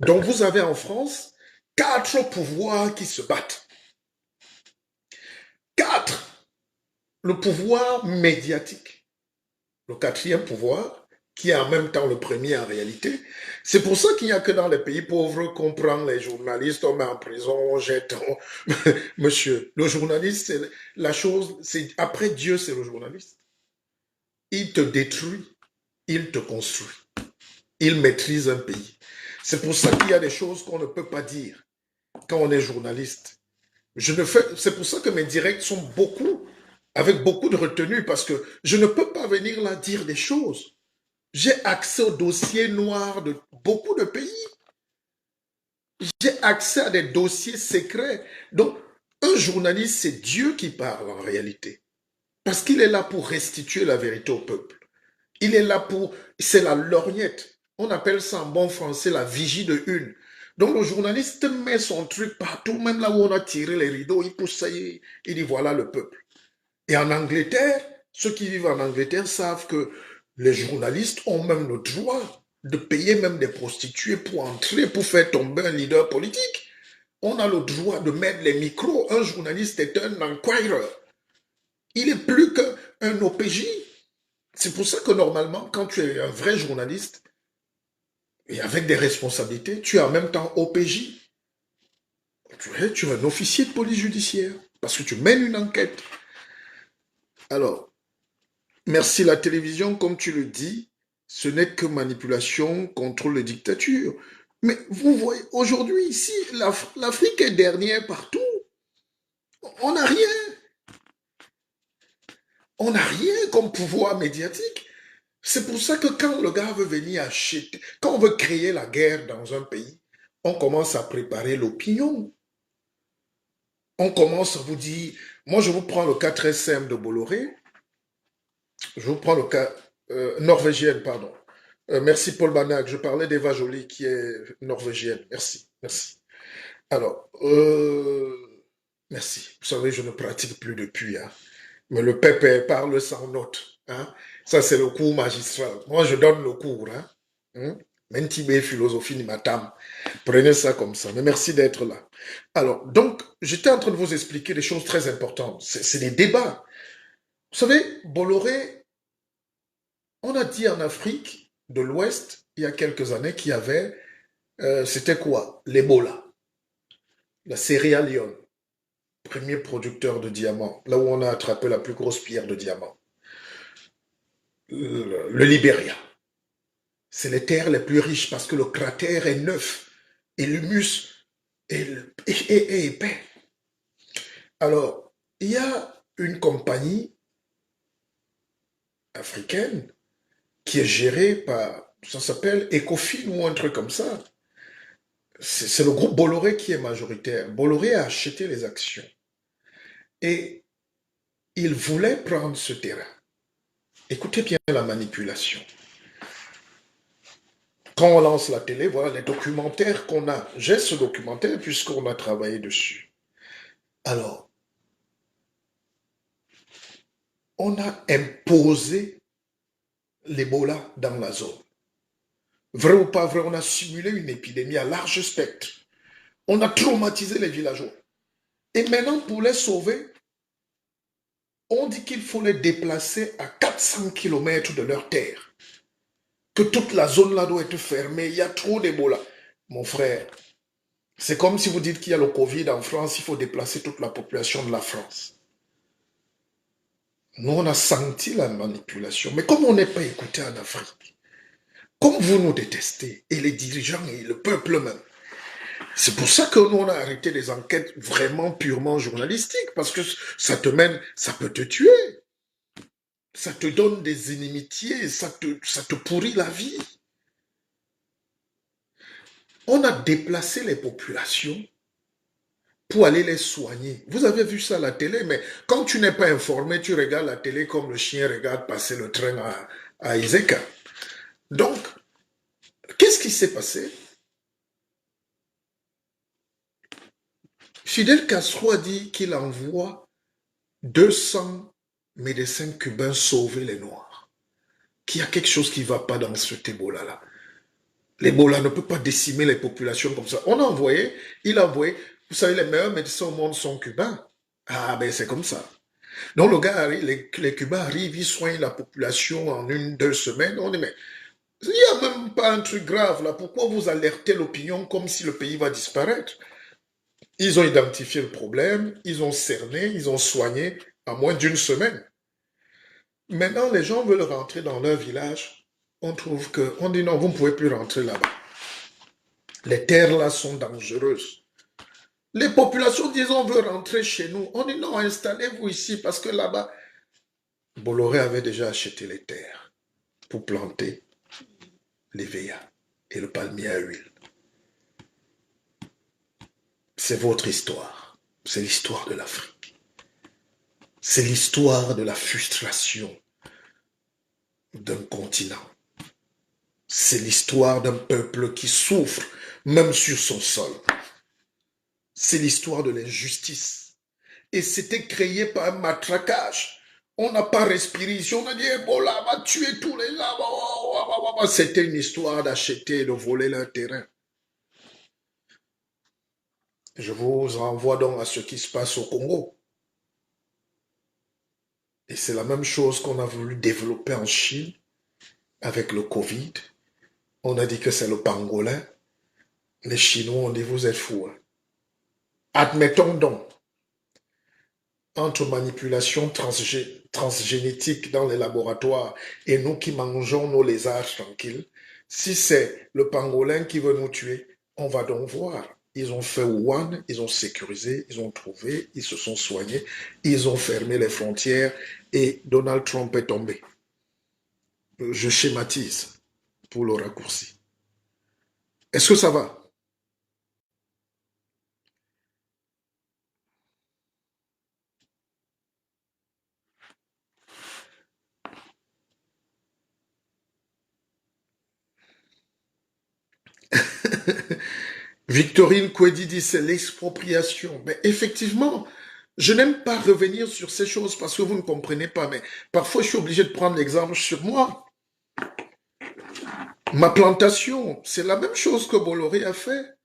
Donc, vous avez en France 4 pouvoirs qui se battent. 4. Le pouvoir médiatique. Le quatrième pouvoir, qui est en même temps le premier en réalité. C'est pour ça qu'il n'y a que dans les pays pauvres qu'on prend les journalistes, on met en prison, on jette. Monsieur, le journaliste, c'est la chose, c'est après Dieu, c'est le journaliste. Il te détruit, il te construit. Il maîtrise un pays. C'est pour ça qu'il y a des choses qu'on ne peut pas dire quand on est journaliste. C'est pour ça que mes directs sont avec beaucoup de retenue, parce que je ne peux pas venir là dire des choses. J'ai accès aux dossiers noirs de beaucoup de pays. J'ai accès à des dossiers secrets. Donc, un journaliste, c'est Dieu qui parle en réalité. Parce qu'il est là pour restituer la vérité au peuple. Il est là pour... C'est la lorgnette. On appelle ça en bon français la vigie de une. Donc, le journaliste met son truc partout, même là où on a tiré les rideaux, il pousse ça, il dit voilà le peuple. Et en Angleterre, ceux qui vivent en Angleterre savent que les journalistes ont même le droit de payer même des prostituées pour entrer, pour faire tomber un leader politique. On a le droit de mettre les micros. Un journaliste est un enquirer. Il est plus qu'un OPJ. C'est pour ça que normalement, quand tu es un vrai journaliste, et avec des responsabilités, tu es en même temps OPJ. Tu es un officier de police judiciaire, parce que tu mènes une enquête. Alors, merci la télévision, comme tu le dis, ce n'est que manipulation, contrôle de dictature. Mais vous voyez, aujourd'hui, ici, l'Afrique est dernière partout. On n'a rien. On n'a rien comme pouvoir médiatique. C'est pour ça que quand le gars veut venir acheter, quand on veut créer la guerre dans un pays, on commence à préparer l'opinion. On commence à vous dire, moi je vous prends le cas très simple de Bolloré, je vous prends le cas norvégienne, pardon. Merci Paul Banach, je parlais d'Eva Joly qui est norvégienne. Merci, merci. Alors, merci. Vous savez, je ne pratique plus depuis, hein. Mais le pépé parle sans note. Hein. Ça, c'est le cours magistral. Moi, je donne le cours. Hein. Mentibé, philosophie, ni matam. Prenez ça comme ça. Mais merci d'être là. Alors, donc, j'étais en train de vous expliquer des choses très importantes. C'est des débats. Vous savez, Bolloré, on a dit en Afrique de l'Ouest, il y a quelques années, qu'il y avait, c'était quoi? L'Ebola. La Sierra Leone. Premier producteur de diamants, là où on a attrapé la plus grosse pierre de diamant. Le Libéria. C'est les terres les plus riches parce que le cratère est neuf et l'humus est épais. Alors, il y a une compagnie africaine qui est gérée par, ça s'appelle Ecofin ou un truc comme ça. C'est le groupe Bolloré qui est majoritaire. Bolloré a acheté les actions. Et il voulait prendre ce terrain. Écoutez bien la manipulation. Quand on lance la télé, voilà les documentaires qu'on a. J'ai ce documentaire puisqu'on a travaillé dessus. Alors, on a imposé l'Ebola dans la zone. Vrai ou pas vrai, on a simulé une épidémie à large spectre. On a traumatisé les villageois. Et maintenant, pour les sauver, on dit qu'il faut les déplacer à 400 km de leur terre. Que toute la zone là doit être fermée. Il y a trop d'Ebola. Mon frère, c'est comme si vous dites qu'il y a le Covid en France, il faut déplacer toute la population de la France. Nous, on a senti la manipulation. Mais comme on n'est pas écouté en Afrique, comme vous nous détestez, et les dirigeants et le peuple même, c'est pour ça que nous, on a arrêté les enquêtes vraiment purement journalistiques, parce que ça te mène, ça peut te tuer. Ça te donne des inimitiés, ça te pourrit la vie. On a déplacé les populations pour aller les soigner. Vous avez vu ça à la télé, mais quand tu n'es pas informé, tu regardes la télé comme le chien regarde passer le train à Iseka. Donc, qu'est-ce qui s'est passé? Fidel Castro a dit qu'il envoie 200 médecins cubains sauver les Noirs. Qu'il y a quelque chose qui ne va pas dans cet Ebola-là. L'Ebola ne peut pas décimer les populations comme ça. Il a envoyé, vous savez, les meilleurs médecins au monde sont cubains. Ah ben c'est comme ça. Donc le gars arrive, les Cubains arrivent, ils soignent la population en 1-2 semaines. On dit mais Il n'y a même pas un truc grave là. Pourquoi vous alertez l'opinion comme si le pays va disparaître? Ils ont identifié le problème, ils ont cerné, ils ont soigné en moins d'une semaine. Maintenant, les gens veulent rentrer dans leur village. On dit non, vous ne pouvez plus rentrer là-bas. Les terres là sont dangereuses. Les populations disent on veut rentrer chez nous. On dit non, installez-vous ici parce que là-bas, Bolloré avait déjà acheté les terres pour planter les véas et le palmier à huile. C'est votre histoire. C'est l'histoire de l'Afrique. C'est l'histoire de la frustration d'un continent. C'est l'histoire d'un peuple qui souffre, même sur son sol. C'est l'histoire de l'injustice. Et c'était créé par un matraquage. On n'a pas respiré ici, on a dit Ebola va tuer tous les gens. C'était une histoire d'acheter et de voler leur terrain. Je vous renvoie donc à ce qui se passe au Congo. Et c'est la même chose qu'on a voulu développer en Chine avec le Covid. On a dit que c'est le pangolin. Les Chinois ont dit vous êtes fous. Hein. Admettons donc, entre manipulation transgénétique dans les laboratoires et nous qui mangeons nos lézards tranquilles, si c'est le pangolin qui veut nous tuer, on va donc voir. Ils ont fait Wuhan, ils ont sécurisé, ils ont trouvé, ils se sont soignés, ils ont fermé les frontières et Donald Trump est tombé. Je schématise pour le raccourci. Est-ce que ça va? Victorine Kwedi dit c'est l'expropriation. Mais effectivement, je n'aime pas revenir sur ces choses parce que vous ne comprenez pas. Mais parfois, je suis obligé de prendre l'exemple sur moi. Ma plantation, c'est la même chose que Bolloré a fait.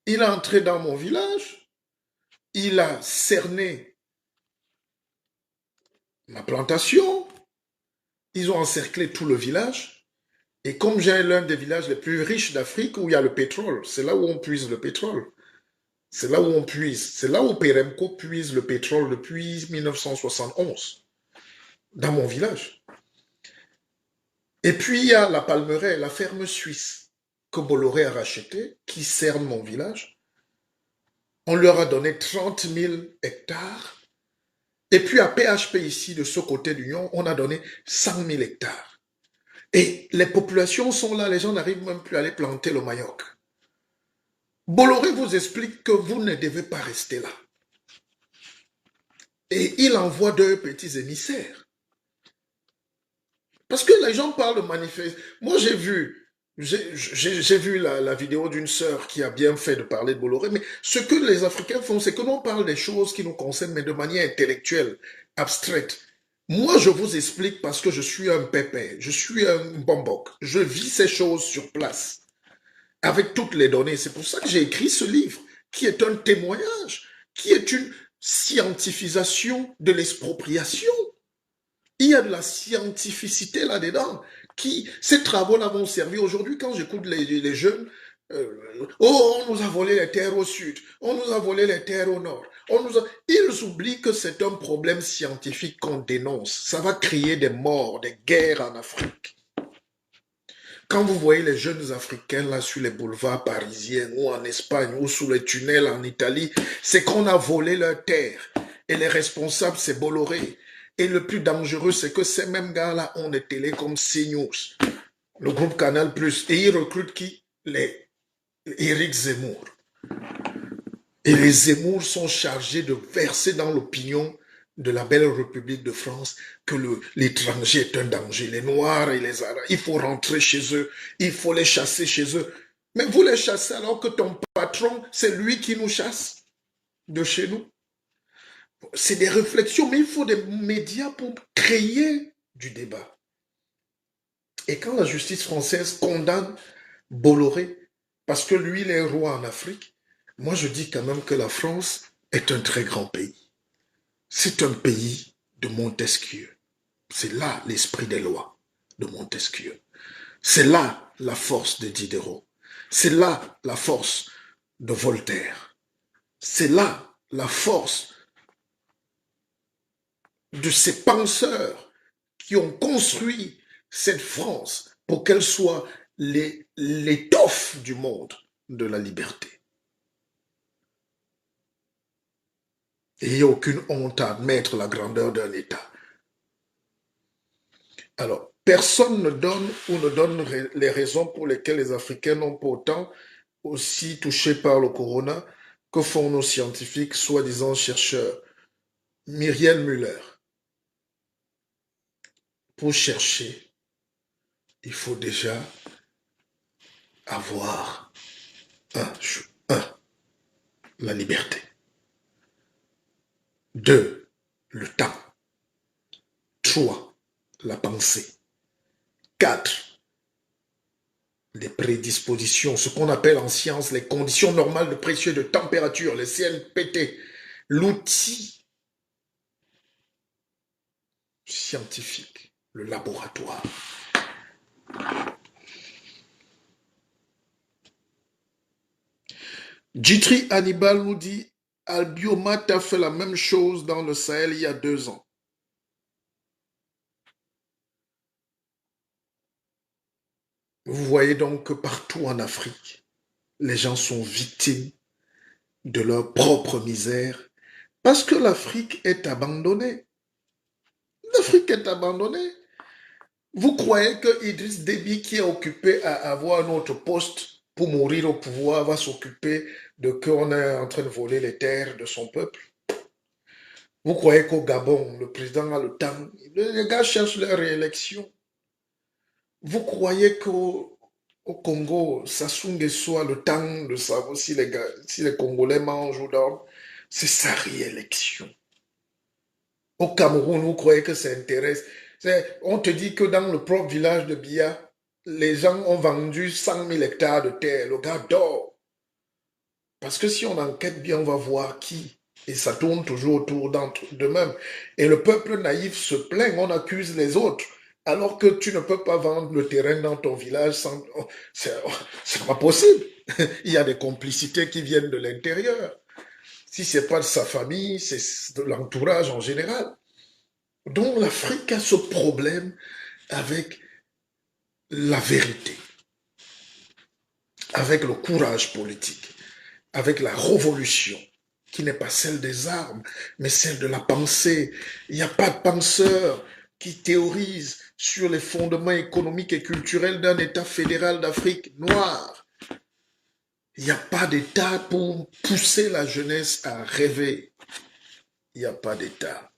Il est entré dans mon village. Il a cerné ma plantation. Ils ont encerclé tout le village. Et comme j'ai l'un des villages les plus riches d'Afrique où il y a le pétrole, c'est là où on puise le pétrole. C'est là où on puise. C'est là où Peremco puise le pétrole depuis 1971, dans mon village. Et puis il y a la Palmeraie, la ferme suisse que Bolloré a rachetée, qui cerne mon village. On leur a donné 30 000 hectares. Et puis à PHP ici, de ce côté du Lyon, on a donné 100 000 hectares. Et les populations sont là, les gens n'arrivent même plus à aller planter le manioc. Bolloré vous explique que vous ne devez pas rester là. Et il envoie deux petits émissaires. Parce que les gens parlent de manifeste. Moi j'ai vu la vidéo d'une sœur qui a bien fait de parler de Bolloré, mais ce que les Africains font, c'est que l'on parle des choses qui nous concernent, mais de manière intellectuelle, abstraite. Moi, je vous explique parce que je suis un pépé, je suis un bombok. Je vis ces choses sur place, avec toutes les données. C'est pour ça que j'ai écrit ce livre, qui est un témoignage, qui est une scientifisation de l'expropriation. Il y a de la scientificité là-dedans. Ces travaux-là vont servir aujourd'hui quand j'écoute les jeunes. Oh, on nous a volé les terres au sud, on nous a volé les terres au nord. Ils oublient que c'est un problème scientifique qu'on dénonce. Ça va créer des morts, des guerres en Afrique. Quand vous voyez les jeunes Africains là sur les boulevards parisiens ou en Espagne ou sous les tunnels en Italie, c'est qu'on a volé leurs terres. Et les responsables, c'est Bolloré. Et le plus dangereux, c'est que ces mêmes gars-là ont des télés comme CNews, le groupe Canal+. Et ils recrutent qui? Les Éric Zemmour. Et les Zemmour sont chargés de verser dans l'opinion de la belle République de France que l'étranger est un danger. Les Noirs et les Arabes, il faut rentrer chez eux, il faut les chasser chez eux. Mais vous les chassez alors que ton patron, c'est lui qui nous chasse de chez nous. C'est des réflexions, mais il faut des médias pour créer du débat. Et quand la justice française condamne Bolloré, parce que lui, il est roi en Afrique, moi je dis quand même que la France est un très grand pays. C'est un pays de Montesquieu. C'est là l'esprit des lois de Montesquieu. C'est là la force de Diderot. C'est là la force de Voltaire. C'est là la force de ces penseurs qui ont construit cette France pour qu'elle soit l'étoffe du monde de la liberté. Et il n'y a aucune honte à admettre la grandeur d'un État. Alors, personne ne donne ou ne donne les raisons pour lesquelles les Africains n'ont pas autant aussi touchés par le corona que font nos scientifiques, soi-disant chercheurs. Myriel Müller. Pour chercher, il faut déjà avoir la liberté. 2, le temps. 3, la pensée. 4, les prédispositions, ce qu'on appelle en science les conditions normales de pression et de température, les CNPT, l'outil scientifique, le laboratoire. Djitri Hannibal nous dit Albiomat a fait la même chose dans le Sahel il y a 2 ans. Vous voyez donc que partout en Afrique, les gens sont victimes de leur propre misère parce que l'Afrique est abandonnée. L'Afrique est abandonnée. Vous croyez que Idriss Déby, qui est occupé à avoir un autre poste pour mourir au pouvoir, va s'occuper de qu'on est en train de voler les terres de son peuple? Vous croyez qu'au Gabon, le président a le temps? Les gars cherchent leur réélection. Vous croyez qu'au Congo, Sassou Nguesso a le temps de savoir si les Congolais mangent ou dorment? C'est sa réélection. Au Cameroun, vous croyez que ça intéresse? On te dit que dans le propre village de Bia, les gens ont vendu 100 000 hectares de terre. Le gars dort. Parce que si on enquête bien, on va voir qui. Et ça tourne toujours autour d'eux-mêmes. Et le peuple naïf se plaint, on accuse les autres. Alors que tu ne peux pas vendre le terrain dans ton village sans... C'est pas possible. Il y a des complicités qui viennent de l'intérieur. Si c'est pas de sa famille, c'est de l'entourage en général. Donc l'Afrique a ce problème avec la vérité, avec le courage politique, avec la révolution, qui n'est pas celle des armes, mais celle de la pensée. Il n'y a pas de penseur qui théorise sur les fondements économiques et culturels d'un État fédéral d'Afrique noire. Il n'y a pas d'État pour pousser la jeunesse à rêver. Il n'y a pas d'État.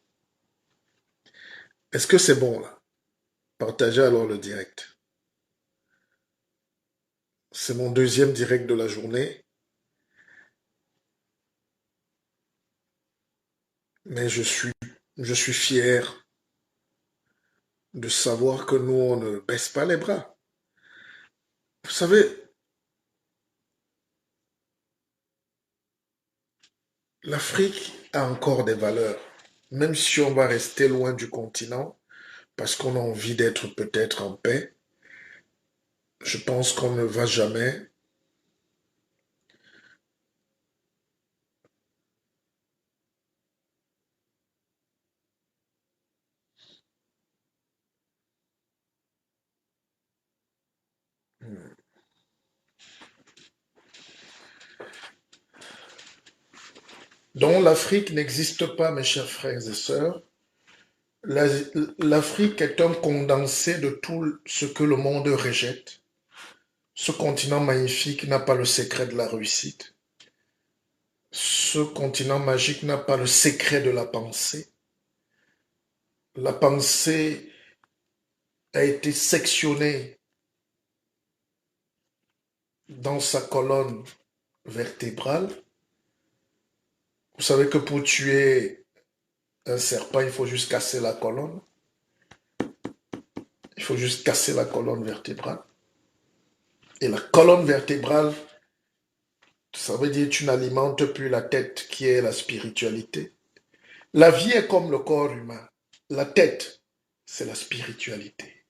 Est-ce que c'est bon là? Partagez alors le direct. C'est mon 2e direct de la journée. Mais je suis fier de savoir que nous, on ne baisse pas les bras. Vous savez, l'Afrique a encore des valeurs, même si on va rester loin du continent, parce qu'on a envie d'être peut-être en paix. Je pense qu'on ne va jamais Donc l'Afrique n'existe pas, mes chers frères et sœurs. L'Afrique est un condensé de tout ce que le monde rejette. Ce continent magnifique n'a pas le secret de la réussite. Ce continent magique n'a pas le secret de la pensée. La pensée a été sectionnée dans sa colonne vertébrale. Vous savez que pour tuer un serpent, il faut juste casser la colonne. Il faut juste casser la colonne vertébrale. Et la colonne vertébrale, ça veut dire que tu n'alimentes plus la tête qui est la spiritualité. La vie est comme le corps humain. La tête, c'est la spiritualité.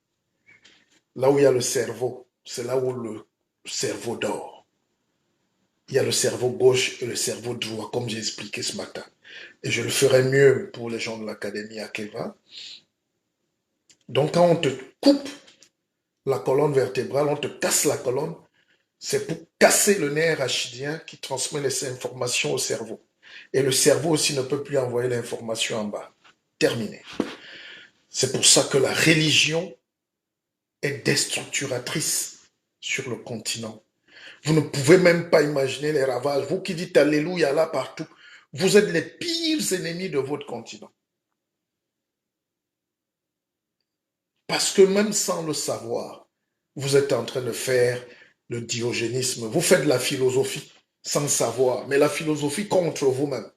Là où il y a le cerveau, c'est là où le cerveau dort. Il y a le cerveau gauche et le cerveau droit, comme j'ai expliqué ce matin. Et je le ferai mieux pour les gens de l'Académie Akeva. Donc quand on te coupe la colonne vertébrale, on te casse la colonne, c'est pour casser le nerf rachidien qui transmet les informations au cerveau. Et le cerveau aussi ne peut plus envoyer l'information en bas. Terminé. C'est pour ça que la religion est déstructuratrice sur le continent. Vous ne pouvez même pas imaginer les ravages. Vous qui dites Alléluia là partout, vous êtes les pires ennemis de votre continent. Parce que même sans le savoir, vous êtes en train de faire le diogénisme. Vous faites de la philosophie sans savoir, mais la philosophie contre vous-même.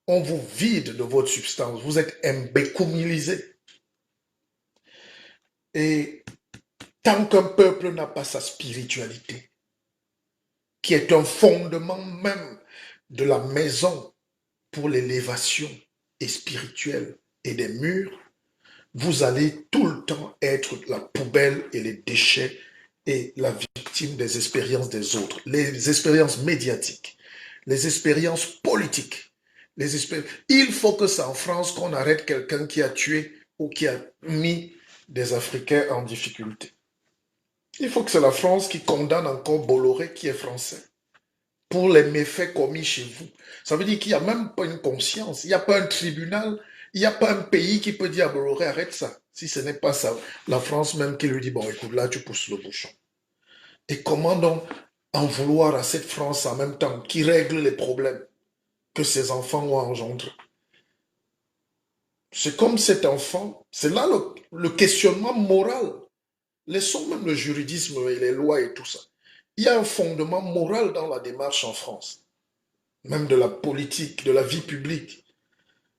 On vous vide de votre substance. Vous êtes imbécoumilisé. Et tant qu'un peuple n'a pas sa spiritualité, qui est un fondement même de la maison pour l'élévation et spirituelle et des murs, vous allez tout le temps être la poubelle et les déchets et la victime des expériences des autres, les expériences médiatiques, les expériences politiques. Il faut que c'est en France qu'on arrête quelqu'un qui a tué ou qui a mis des Africains en difficulté. Il faut que c'est la France qui condamne encore Bolloré qui est français pour les méfaits commis chez vous. Ça veut dire qu'il n'y a même pas une conscience, il n'y a pas un tribunal, il n'y a pas un pays qui peut dire à Bolloré arrête ça. Si ce n'est pas ça, la France même qui lui dit bon écoute là tu pousses le bouchon. Et comment donc en vouloir à cette France en même temps qui règle les problèmes que ses enfants ont engendrés? C'est comme cet enfant, c'est là le questionnement moral. Laissons même le juridisme et les lois et tout ça. Il y a un fondement moral dans la démarche en France, même de la politique, de la vie publique.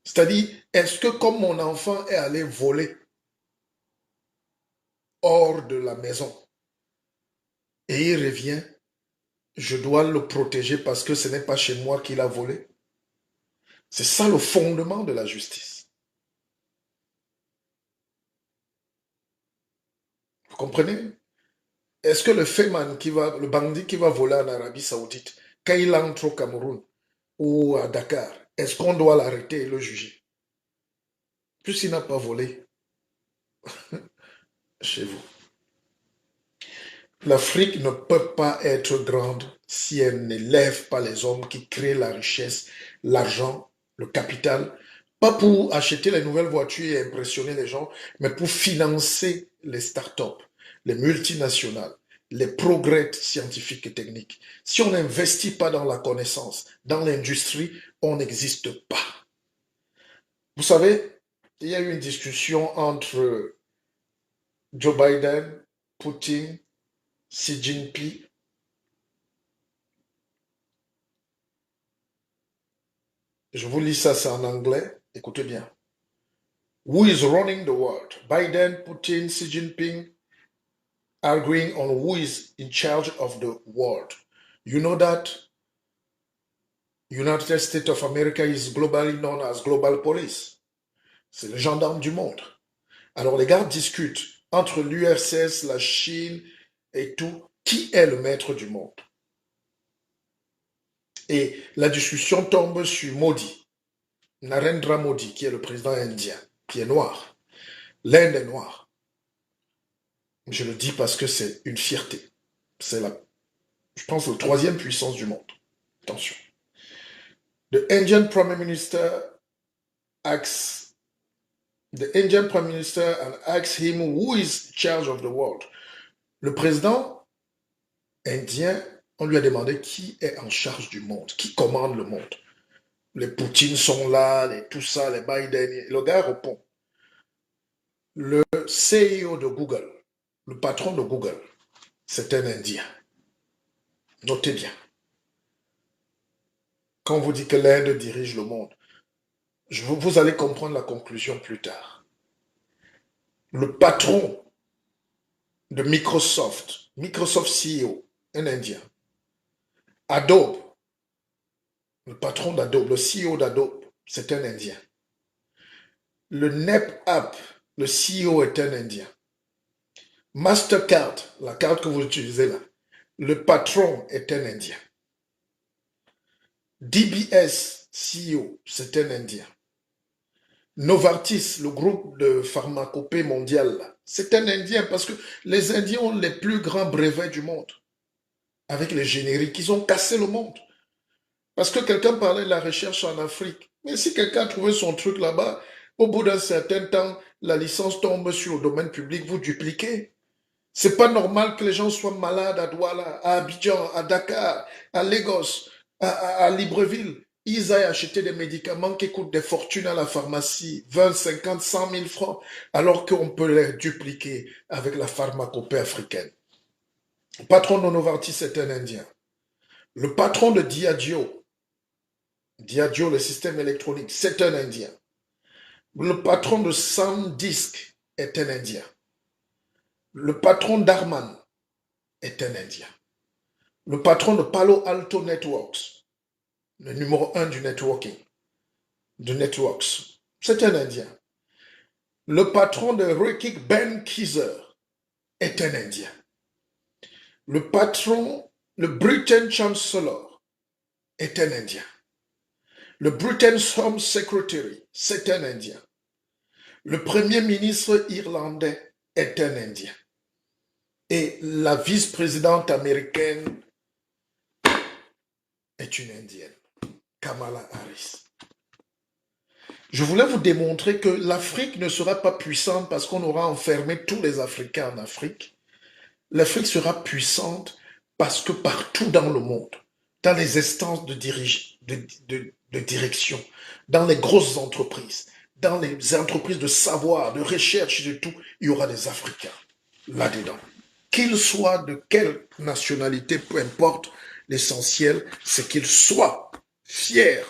C'est-à-dire, est-ce que comme mon enfant est allé voler hors de la maison et il revient, je dois le protéger parce que ce n'est pas chez moi qu'il a volé? C'est ça le fondement de la justice. Vous comprenez? Est-ce que le bandit qui va voler en Arabie Saoudite, quand il entre au Cameroun ou à Dakar, est-ce qu'on doit l'arrêter et le juger? Puisqu'il n'a pas volé chez vous. L'Afrique ne peut pas être grande si elle n'élève pas les hommes qui créent la richesse, l'argent, le capital, pas pour acheter les nouvelles voitures et impressionner les gens, mais pour financer les startups, les multinationales, les progrès scientifiques et techniques. Si on n'investit pas dans la connaissance, dans l'industrie, on n'existe pas. Vous savez, il y a eu une discussion entre Joe Biden, Poutine, Xi Jinping. Je vous lis ça, c'est en anglais. Écoutez bien. Who is running the world? Biden, Putin, Xi Jinping arguing on who is in charge of the world. You know that United States of America is globally known as global police. C'est le gendarme du monde. Alors les gars discutent entre l'URSS, la Chine et tout. Qui est le maître du monde? Et la discussion tombe sur Modi, Narendra Modi, qui est le président indien, qui est noir. L'Inde est noire. Je le dis parce que c'est une fierté. C'est je pense, la troisième puissance du monde. Attention. The Indian Prime Minister asks him who is in charge of the world. Le président indien, on lui a demandé qui est en charge du monde, qui commande le monde. Les Poutine sont là, tout ça, les Biden. Le gars répond. Le CEO de Google, le patron de Google, c'est un Indien. Notez bien. Quand on vous dit que l'Inde dirige le monde, vous allez comprendre la conclusion plus tard. Le patron de Microsoft CEO, un Indien. Adobe, le patron d'Adobe, le CEO d'Adobe, c'est un Indien. Le NetApp, le CEO est un Indien. Mastercard, la carte que vous utilisez là, le patron est un Indien. DBS CEO, c'est un Indien. Novartis, le groupe de pharmacopée mondiale, c'est un Indien parce que les Indiens ont les plus grands brevets du monde. Avec les génériques, ils ont cassé le monde. Parce que quelqu'un parlait de la recherche en Afrique. Mais si quelqu'un a trouvé son truc là-bas, au bout d'un certain temps, la licence tombe sur le domaine public, vous dupliquez. C'est pas normal que les gens soient malades à Douala, à Abidjan, à Dakar, à Lagos, à Libreville. Ils aillent acheter des médicaments qui coûtent des fortunes à la pharmacie, 20, 50, 100 000 francs, alors qu'on peut les dupliquer avec la pharmacopée africaine. Le patron de Novartis est un Indien. Le patron de Diageo, le système électronique, c'est un Indien. Le patron de SanDisk est un Indien. Le patron d'Arman est un Indien. Le patron de Palo Alto Networks, le numéro 1 du networking, de Networks, c'est un Indien. Le patron de Reckitt Benckiser est un Indien. Le patron, le Britain Chancellor, est un Indien. Le Britain's Home Secretary, c'est un Indien. Le Premier ministre irlandais est un Indien. Et la vice-présidente américaine est une Indienne, Kamala Harris. Je voulais vous démontrer que l'Afrique ne sera pas puissante parce qu'on aura enfermé tous les Africains en Afrique. L'Afrique sera puissante parce que partout dans le monde, dans les instances de direction, dans les grosses entreprises, dans les entreprises de savoir, de recherche, de tout, il y aura des Africains là-dedans. Qu'ils soient de quelle nationalité, peu importe, l'essentiel, c'est qu'ils soient fiers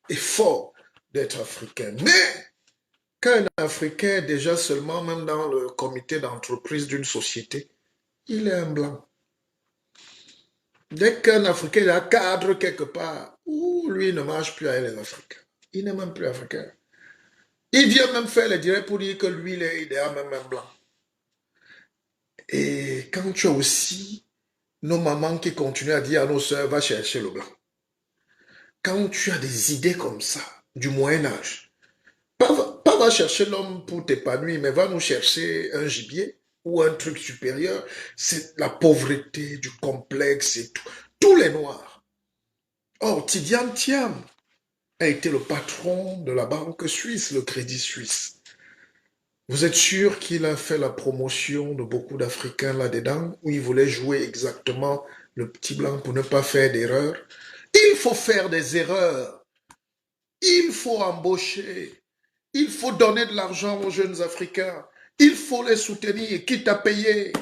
et forts d'être africains. Mais quand un Africain est déjà seulement, même dans le comité d'entreprise d'une société, il est un blanc. Dès qu'un Africain est un cadre quelque part, lui ne marche plus avec les Africains. Il n'est même plus africain. Il vient même faire les directs pour dire que lui, il est même un blanc. Et quand tu as aussi nos mamans qui continuent à dire à nos sœurs, va chercher le blanc. Quand tu as des idées comme ça, du Moyen-Âge, pas va chercher l'homme pour t'épanouir, mais va nous chercher un gibier ou un truc supérieur. C'est la pauvreté, du complexe et tout. Tous les Noirs. Or, Tidiane Thiam a été le patron de la banque suisse, le Crédit Suisse. Vous êtes sûr qu'il a fait la promotion de beaucoup d'Africains là-dedans, où il voulait jouer exactement le petit blanc pour ne pas faire d'erreur? Il faut faire des erreurs. Il faut embaucher. Il faut donner de l'argent aux jeunes Africains. Il faut les soutenir, quitte à payer.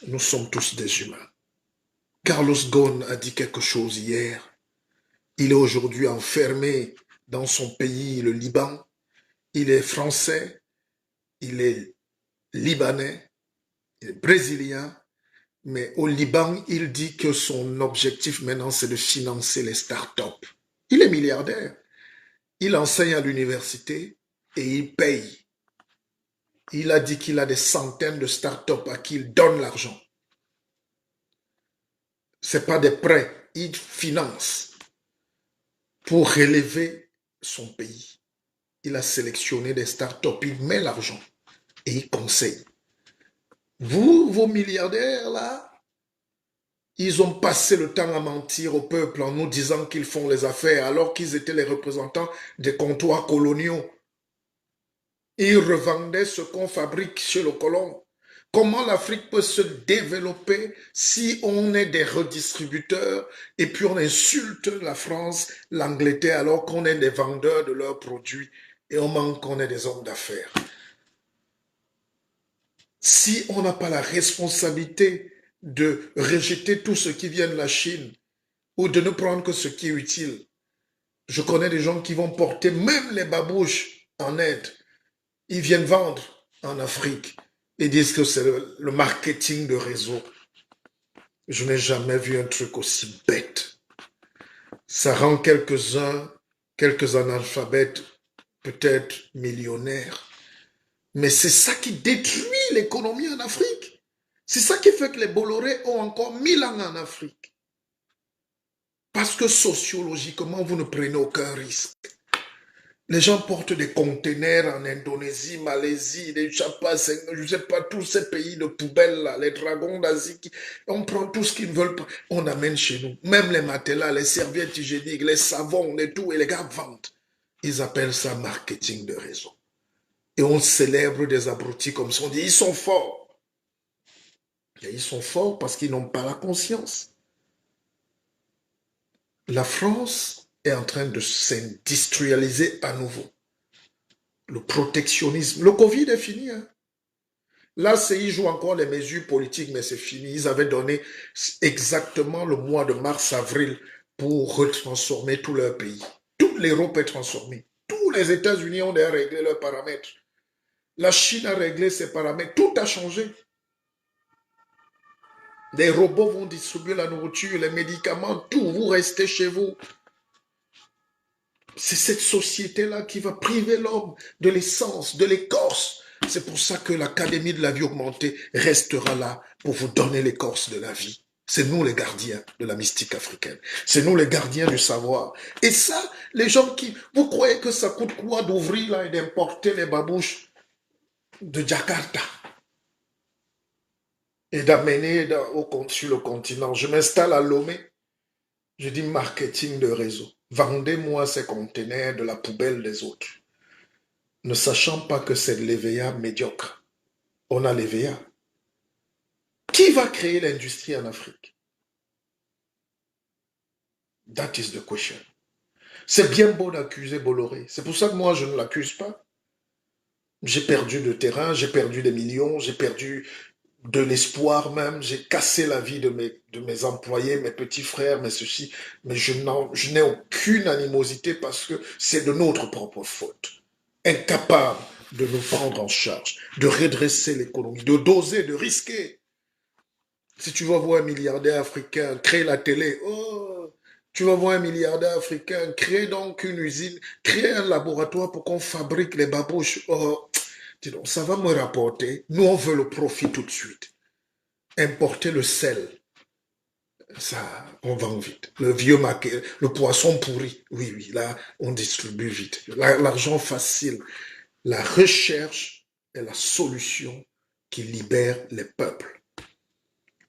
Nous sommes tous des humains. Carlos Ghosn a dit quelque chose hier. Il est aujourd'hui enfermé dans son pays, le Liban. Il est français, il est libanais, il est brésilien, mais au Liban, il dit que son objectif maintenant, c'est de financer les startups. Il est milliardaire. Il enseigne à l'université et il paye. Il a dit qu'il a des centaines de startups à qui il donne l'argent. Ce n'est pas des prêts, il finance pour relever son pays. Il a sélectionné des startups, il met l'argent et il conseille. Vous, vos milliardaires là, ils ont passé le temps à mentir au peuple en nous disant qu'ils font les affaires alors qu'ils étaient les représentants des comptoirs coloniaux. Ils revendaient ce qu'on fabrique chez le colon. Comment l'Afrique peut se développer si on est des redistributeurs et puis on insulte la France, l'Angleterre alors qu'on est des vendeurs de leurs produits et on manque qu'on est des hommes d'affaires? Si on n'a pas la responsabilité de rejeter tout ce qui vient de la Chine ou de ne prendre que ce qui est utile, je connais des gens qui vont porter même les babouches en Inde. Ils viennent vendre en Afrique. Ils disent que c'est le marketing de réseau. Je n'ai jamais vu un truc aussi bête. Ça rend quelques analphabètes peut-être millionnaires. Mais c'est ça qui détruit l'économie en Afrique. C'est ça qui fait que les Bolloré ont encore 1000 ans en Afrique. Parce que sociologiquement, vous ne prenez aucun risque. Les gens portent des conteneurs en Indonésie, Malaisie, les Japas, je ne sais pas, tous ces pays de poubelles, là, les dragons d'Asie. On prend tout ce qu'ils veulent, on amène chez nous. Même les matelas, les serviettes hygiéniques, les savons, les tout, et les gars vendent. Ils appellent ça marketing de réseau. Et on célèbre des abrutis comme ça. On dit, ils sont forts. Et ils sont forts parce qu'ils n'ont pas la conscience. La France est en train de s'industrialiser à nouveau. Le protectionnisme. Le Covid est fini. Hein? Là, ils jouent encore les mesures politiques, mais c'est fini. Ils avaient donné exactement le mois de mars-avril pour retransformer tout leur pays. Toute l'Europe est transformée. Tous les États-Unis ont déjà réglé leurs paramètres. La Chine a réglé ses paramètres. Tout a changé. Les robots vont distribuer la nourriture, les médicaments, tout. Vous restez chez vous. C'est cette société-là qui va priver l'homme de l'essence, de l'écorce. C'est pour ça que l'Académie de la vie augmentée restera là pour vous donner l'écorce de la vie. C'est nous les gardiens de la mystique africaine. C'est nous les gardiens du savoir. Et ça, les gens qui... Vous croyez que ça coûte quoi d'ouvrir là et d'importer les babouches de Jakarta et d'amener sur le continent? Je m'installe à Lomé. Je dis marketing de réseau. Vendez-moi ces conteneurs de la poubelle des autres. Ne sachant pas que c'est de l'EVA médiocre. On a l'EVA. Qui va créer l'industrie en Afrique? That is the question. C'est bien beau d'accuser Bolloré. C'est pour ça que moi, je ne l'accuse pas. J'ai perdu de terrain, j'ai perdu des millions, j'ai perdu de l'espoir même, j'ai cassé la vie de mes employés, mes petits frères, mes ceci, mais je n'ai aucune animosité parce que c'est de notre propre faute. Incapable de nous prendre en charge, de redresser l'économie, de doser, de risquer. Si tu vas voir un milliardaire africain créer la télé, oh, tu vas voir un milliardaire africain créer donc une usine, créer un laboratoire pour qu'on fabrique les babouches, oh, dis donc, ça va me rapporter. Nous, on veut le profit tout de suite. Importer le sel, ça, on vend vite. Le vieux maquet, le poisson pourri, oui, oui, là, on distribue vite. L'argent facile. La recherche est la solution qui libère les peuples.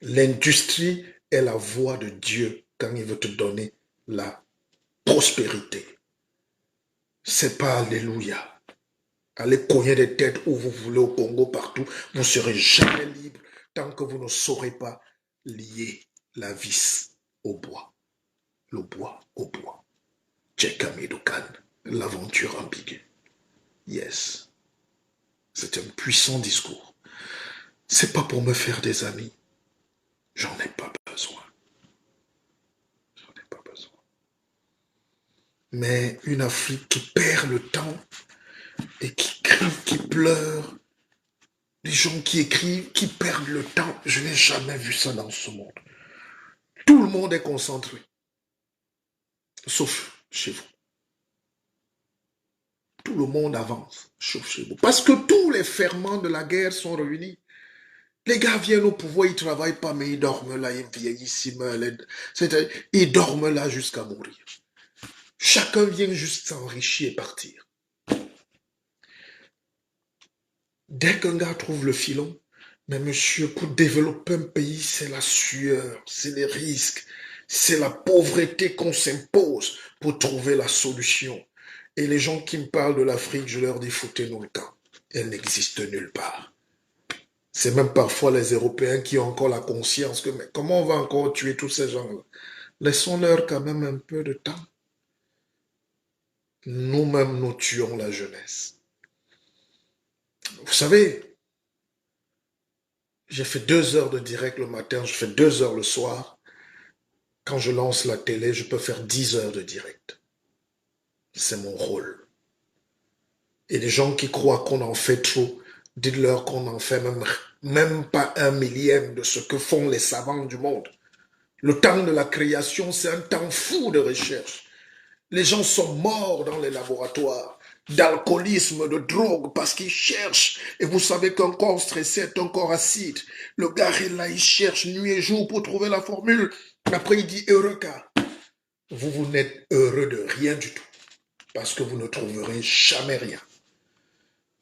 L'industrie est la voie de Dieu quand il veut te donner la prospérité. C'est pas alléluia. Allez cogner des têtes où vous voulez au Congo, partout. Vous ne serez jamais libre tant que vous ne saurez pas lier la vis au bois. Le bois au bois. Tchekamidokan, l'aventure ambiguë. Yes. C'est un puissant discours. C'est pas pour me faire des amis. J'en ai pas besoin. J'en ai pas besoin. Mais une Afrique qui perd le temps et qui crie, qui pleure, les gens qui écrivent, qui perdent le temps, je n'ai jamais vu ça dans ce monde. Tout le monde est concentré, sauf chez vous. Tout le monde avance, sauf chez vous. Parce que tous les ferments de la guerre sont réunis. Les gars viennent au pouvoir, ils ne travaillent pas, mais ils dorment là, ils vieillissent, ils dorment là jusqu'à mourir. Chacun vient juste s'enrichir et partir. Dès qu'un gars trouve le filon, mais monsieur, pour développer un pays, c'est la sueur, c'est les risques, c'est la pauvreté qu'on s'impose pour trouver la solution. Et les gens qui me parlent de l'Afrique, je leur dis, foutez-nous le camp. Elle n'existe nulle part. C'est même parfois les Européens qui ont encore la conscience que, mais comment on va encore tuer tous ces gens-là? Laissons-leur quand même un peu de temps. Nous-mêmes, nous tuons la jeunesse. Vous savez, j'ai fait 2 heures de direct le matin, je fais 2 heures le soir. Quand je lance la télé, je peux faire 10 heures de direct. C'est mon rôle. Et les gens qui croient qu'on en fait trop, dites-leur qu'on en fait même pas 1/1000 de ce que font les savants du monde. Le temps de la création, c'est un temps fou de recherche. Les gens sont morts dans les laboratoires. d'alcoolisme, de drogue, parce qu'il cherche. Et vous savez qu'un corps stressé est un corps acide. Le gars est là, il cherche nuit et jour pour trouver la formule. Après, il dit Eureka. Vous n'êtes heureux de rien du tout, parce que vous ne trouverez jamais rien.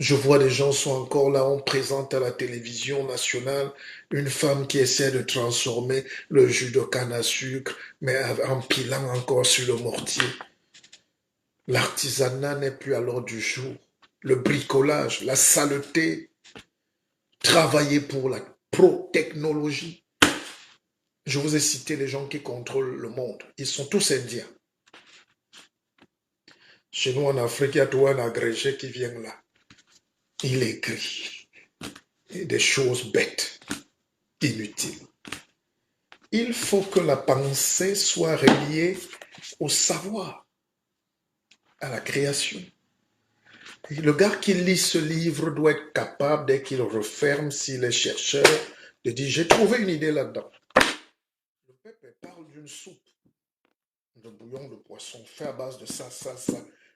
Je vois des gens sont encore là, on présente à la télévision nationale une femme qui essaie de transformer le jus de canne à sucre, mais en pilant encore sur le mortier. L'artisanat n'est plus à l'ordre du jour. Le bricolage, la saleté, travailler pour la pro-technologie. Je vous ai cité les gens qui contrôlent le monde. Ils sont tous indiens. Chez nous en Afrique, il y a toujours un agrégé qui vient là. Il écrit des choses bêtes, inutiles. Il faut que la pensée soit reliée au savoir, à la création. Et le gars qui lit ce livre doit être capable, dès qu'il referme, s'il est chercheur, de dire, j'ai trouvé une idée là-dedans. Le peuple parle d'une soupe de bouillon de poisson fait à base de ça.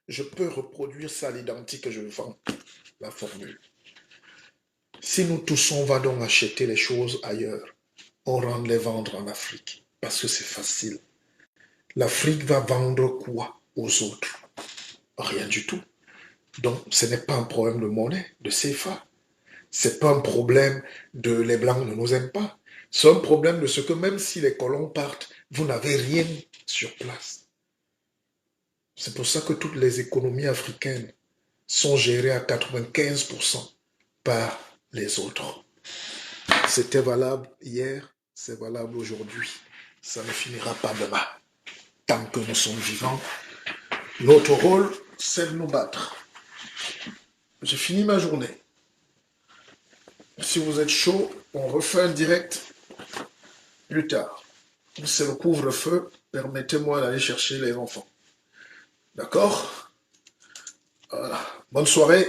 Je peux reproduire ça à l'identique, je vends la formule. Si nous tous, on va donc acheter les choses ailleurs, on rentre les vendre en Afrique, parce que c'est facile. L'Afrique va vendre quoi aux autres? Rien du tout. Donc, ce n'est pas un problème de monnaie, de CFA. Ce n'est pas un problème de les Blancs ne nous aiment pas. C'est un problème de ce que même si les colons partent, vous n'avez rien sur place. C'est pour ça que toutes les économies africaines sont gérées à 95% par les autres. C'était valable hier, c'est valable aujourd'hui. Ça ne finira pas demain. Tant que nous sommes vivants, notre rôle, c'est de nous battre. J'ai fini ma journée. Si vous êtes chaud, on refait un direct plus tard. C'est le couvre-feu. Permettez-moi d'aller chercher les enfants. D'accord? Voilà. Bonne soirée.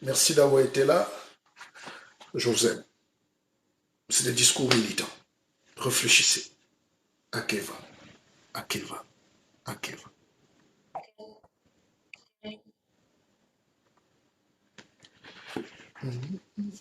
Merci d'avoir été là. Je vous aime. C'est des discours militants. Réfléchissez. À qui va? À qui va? À qui va? Mm-hmm.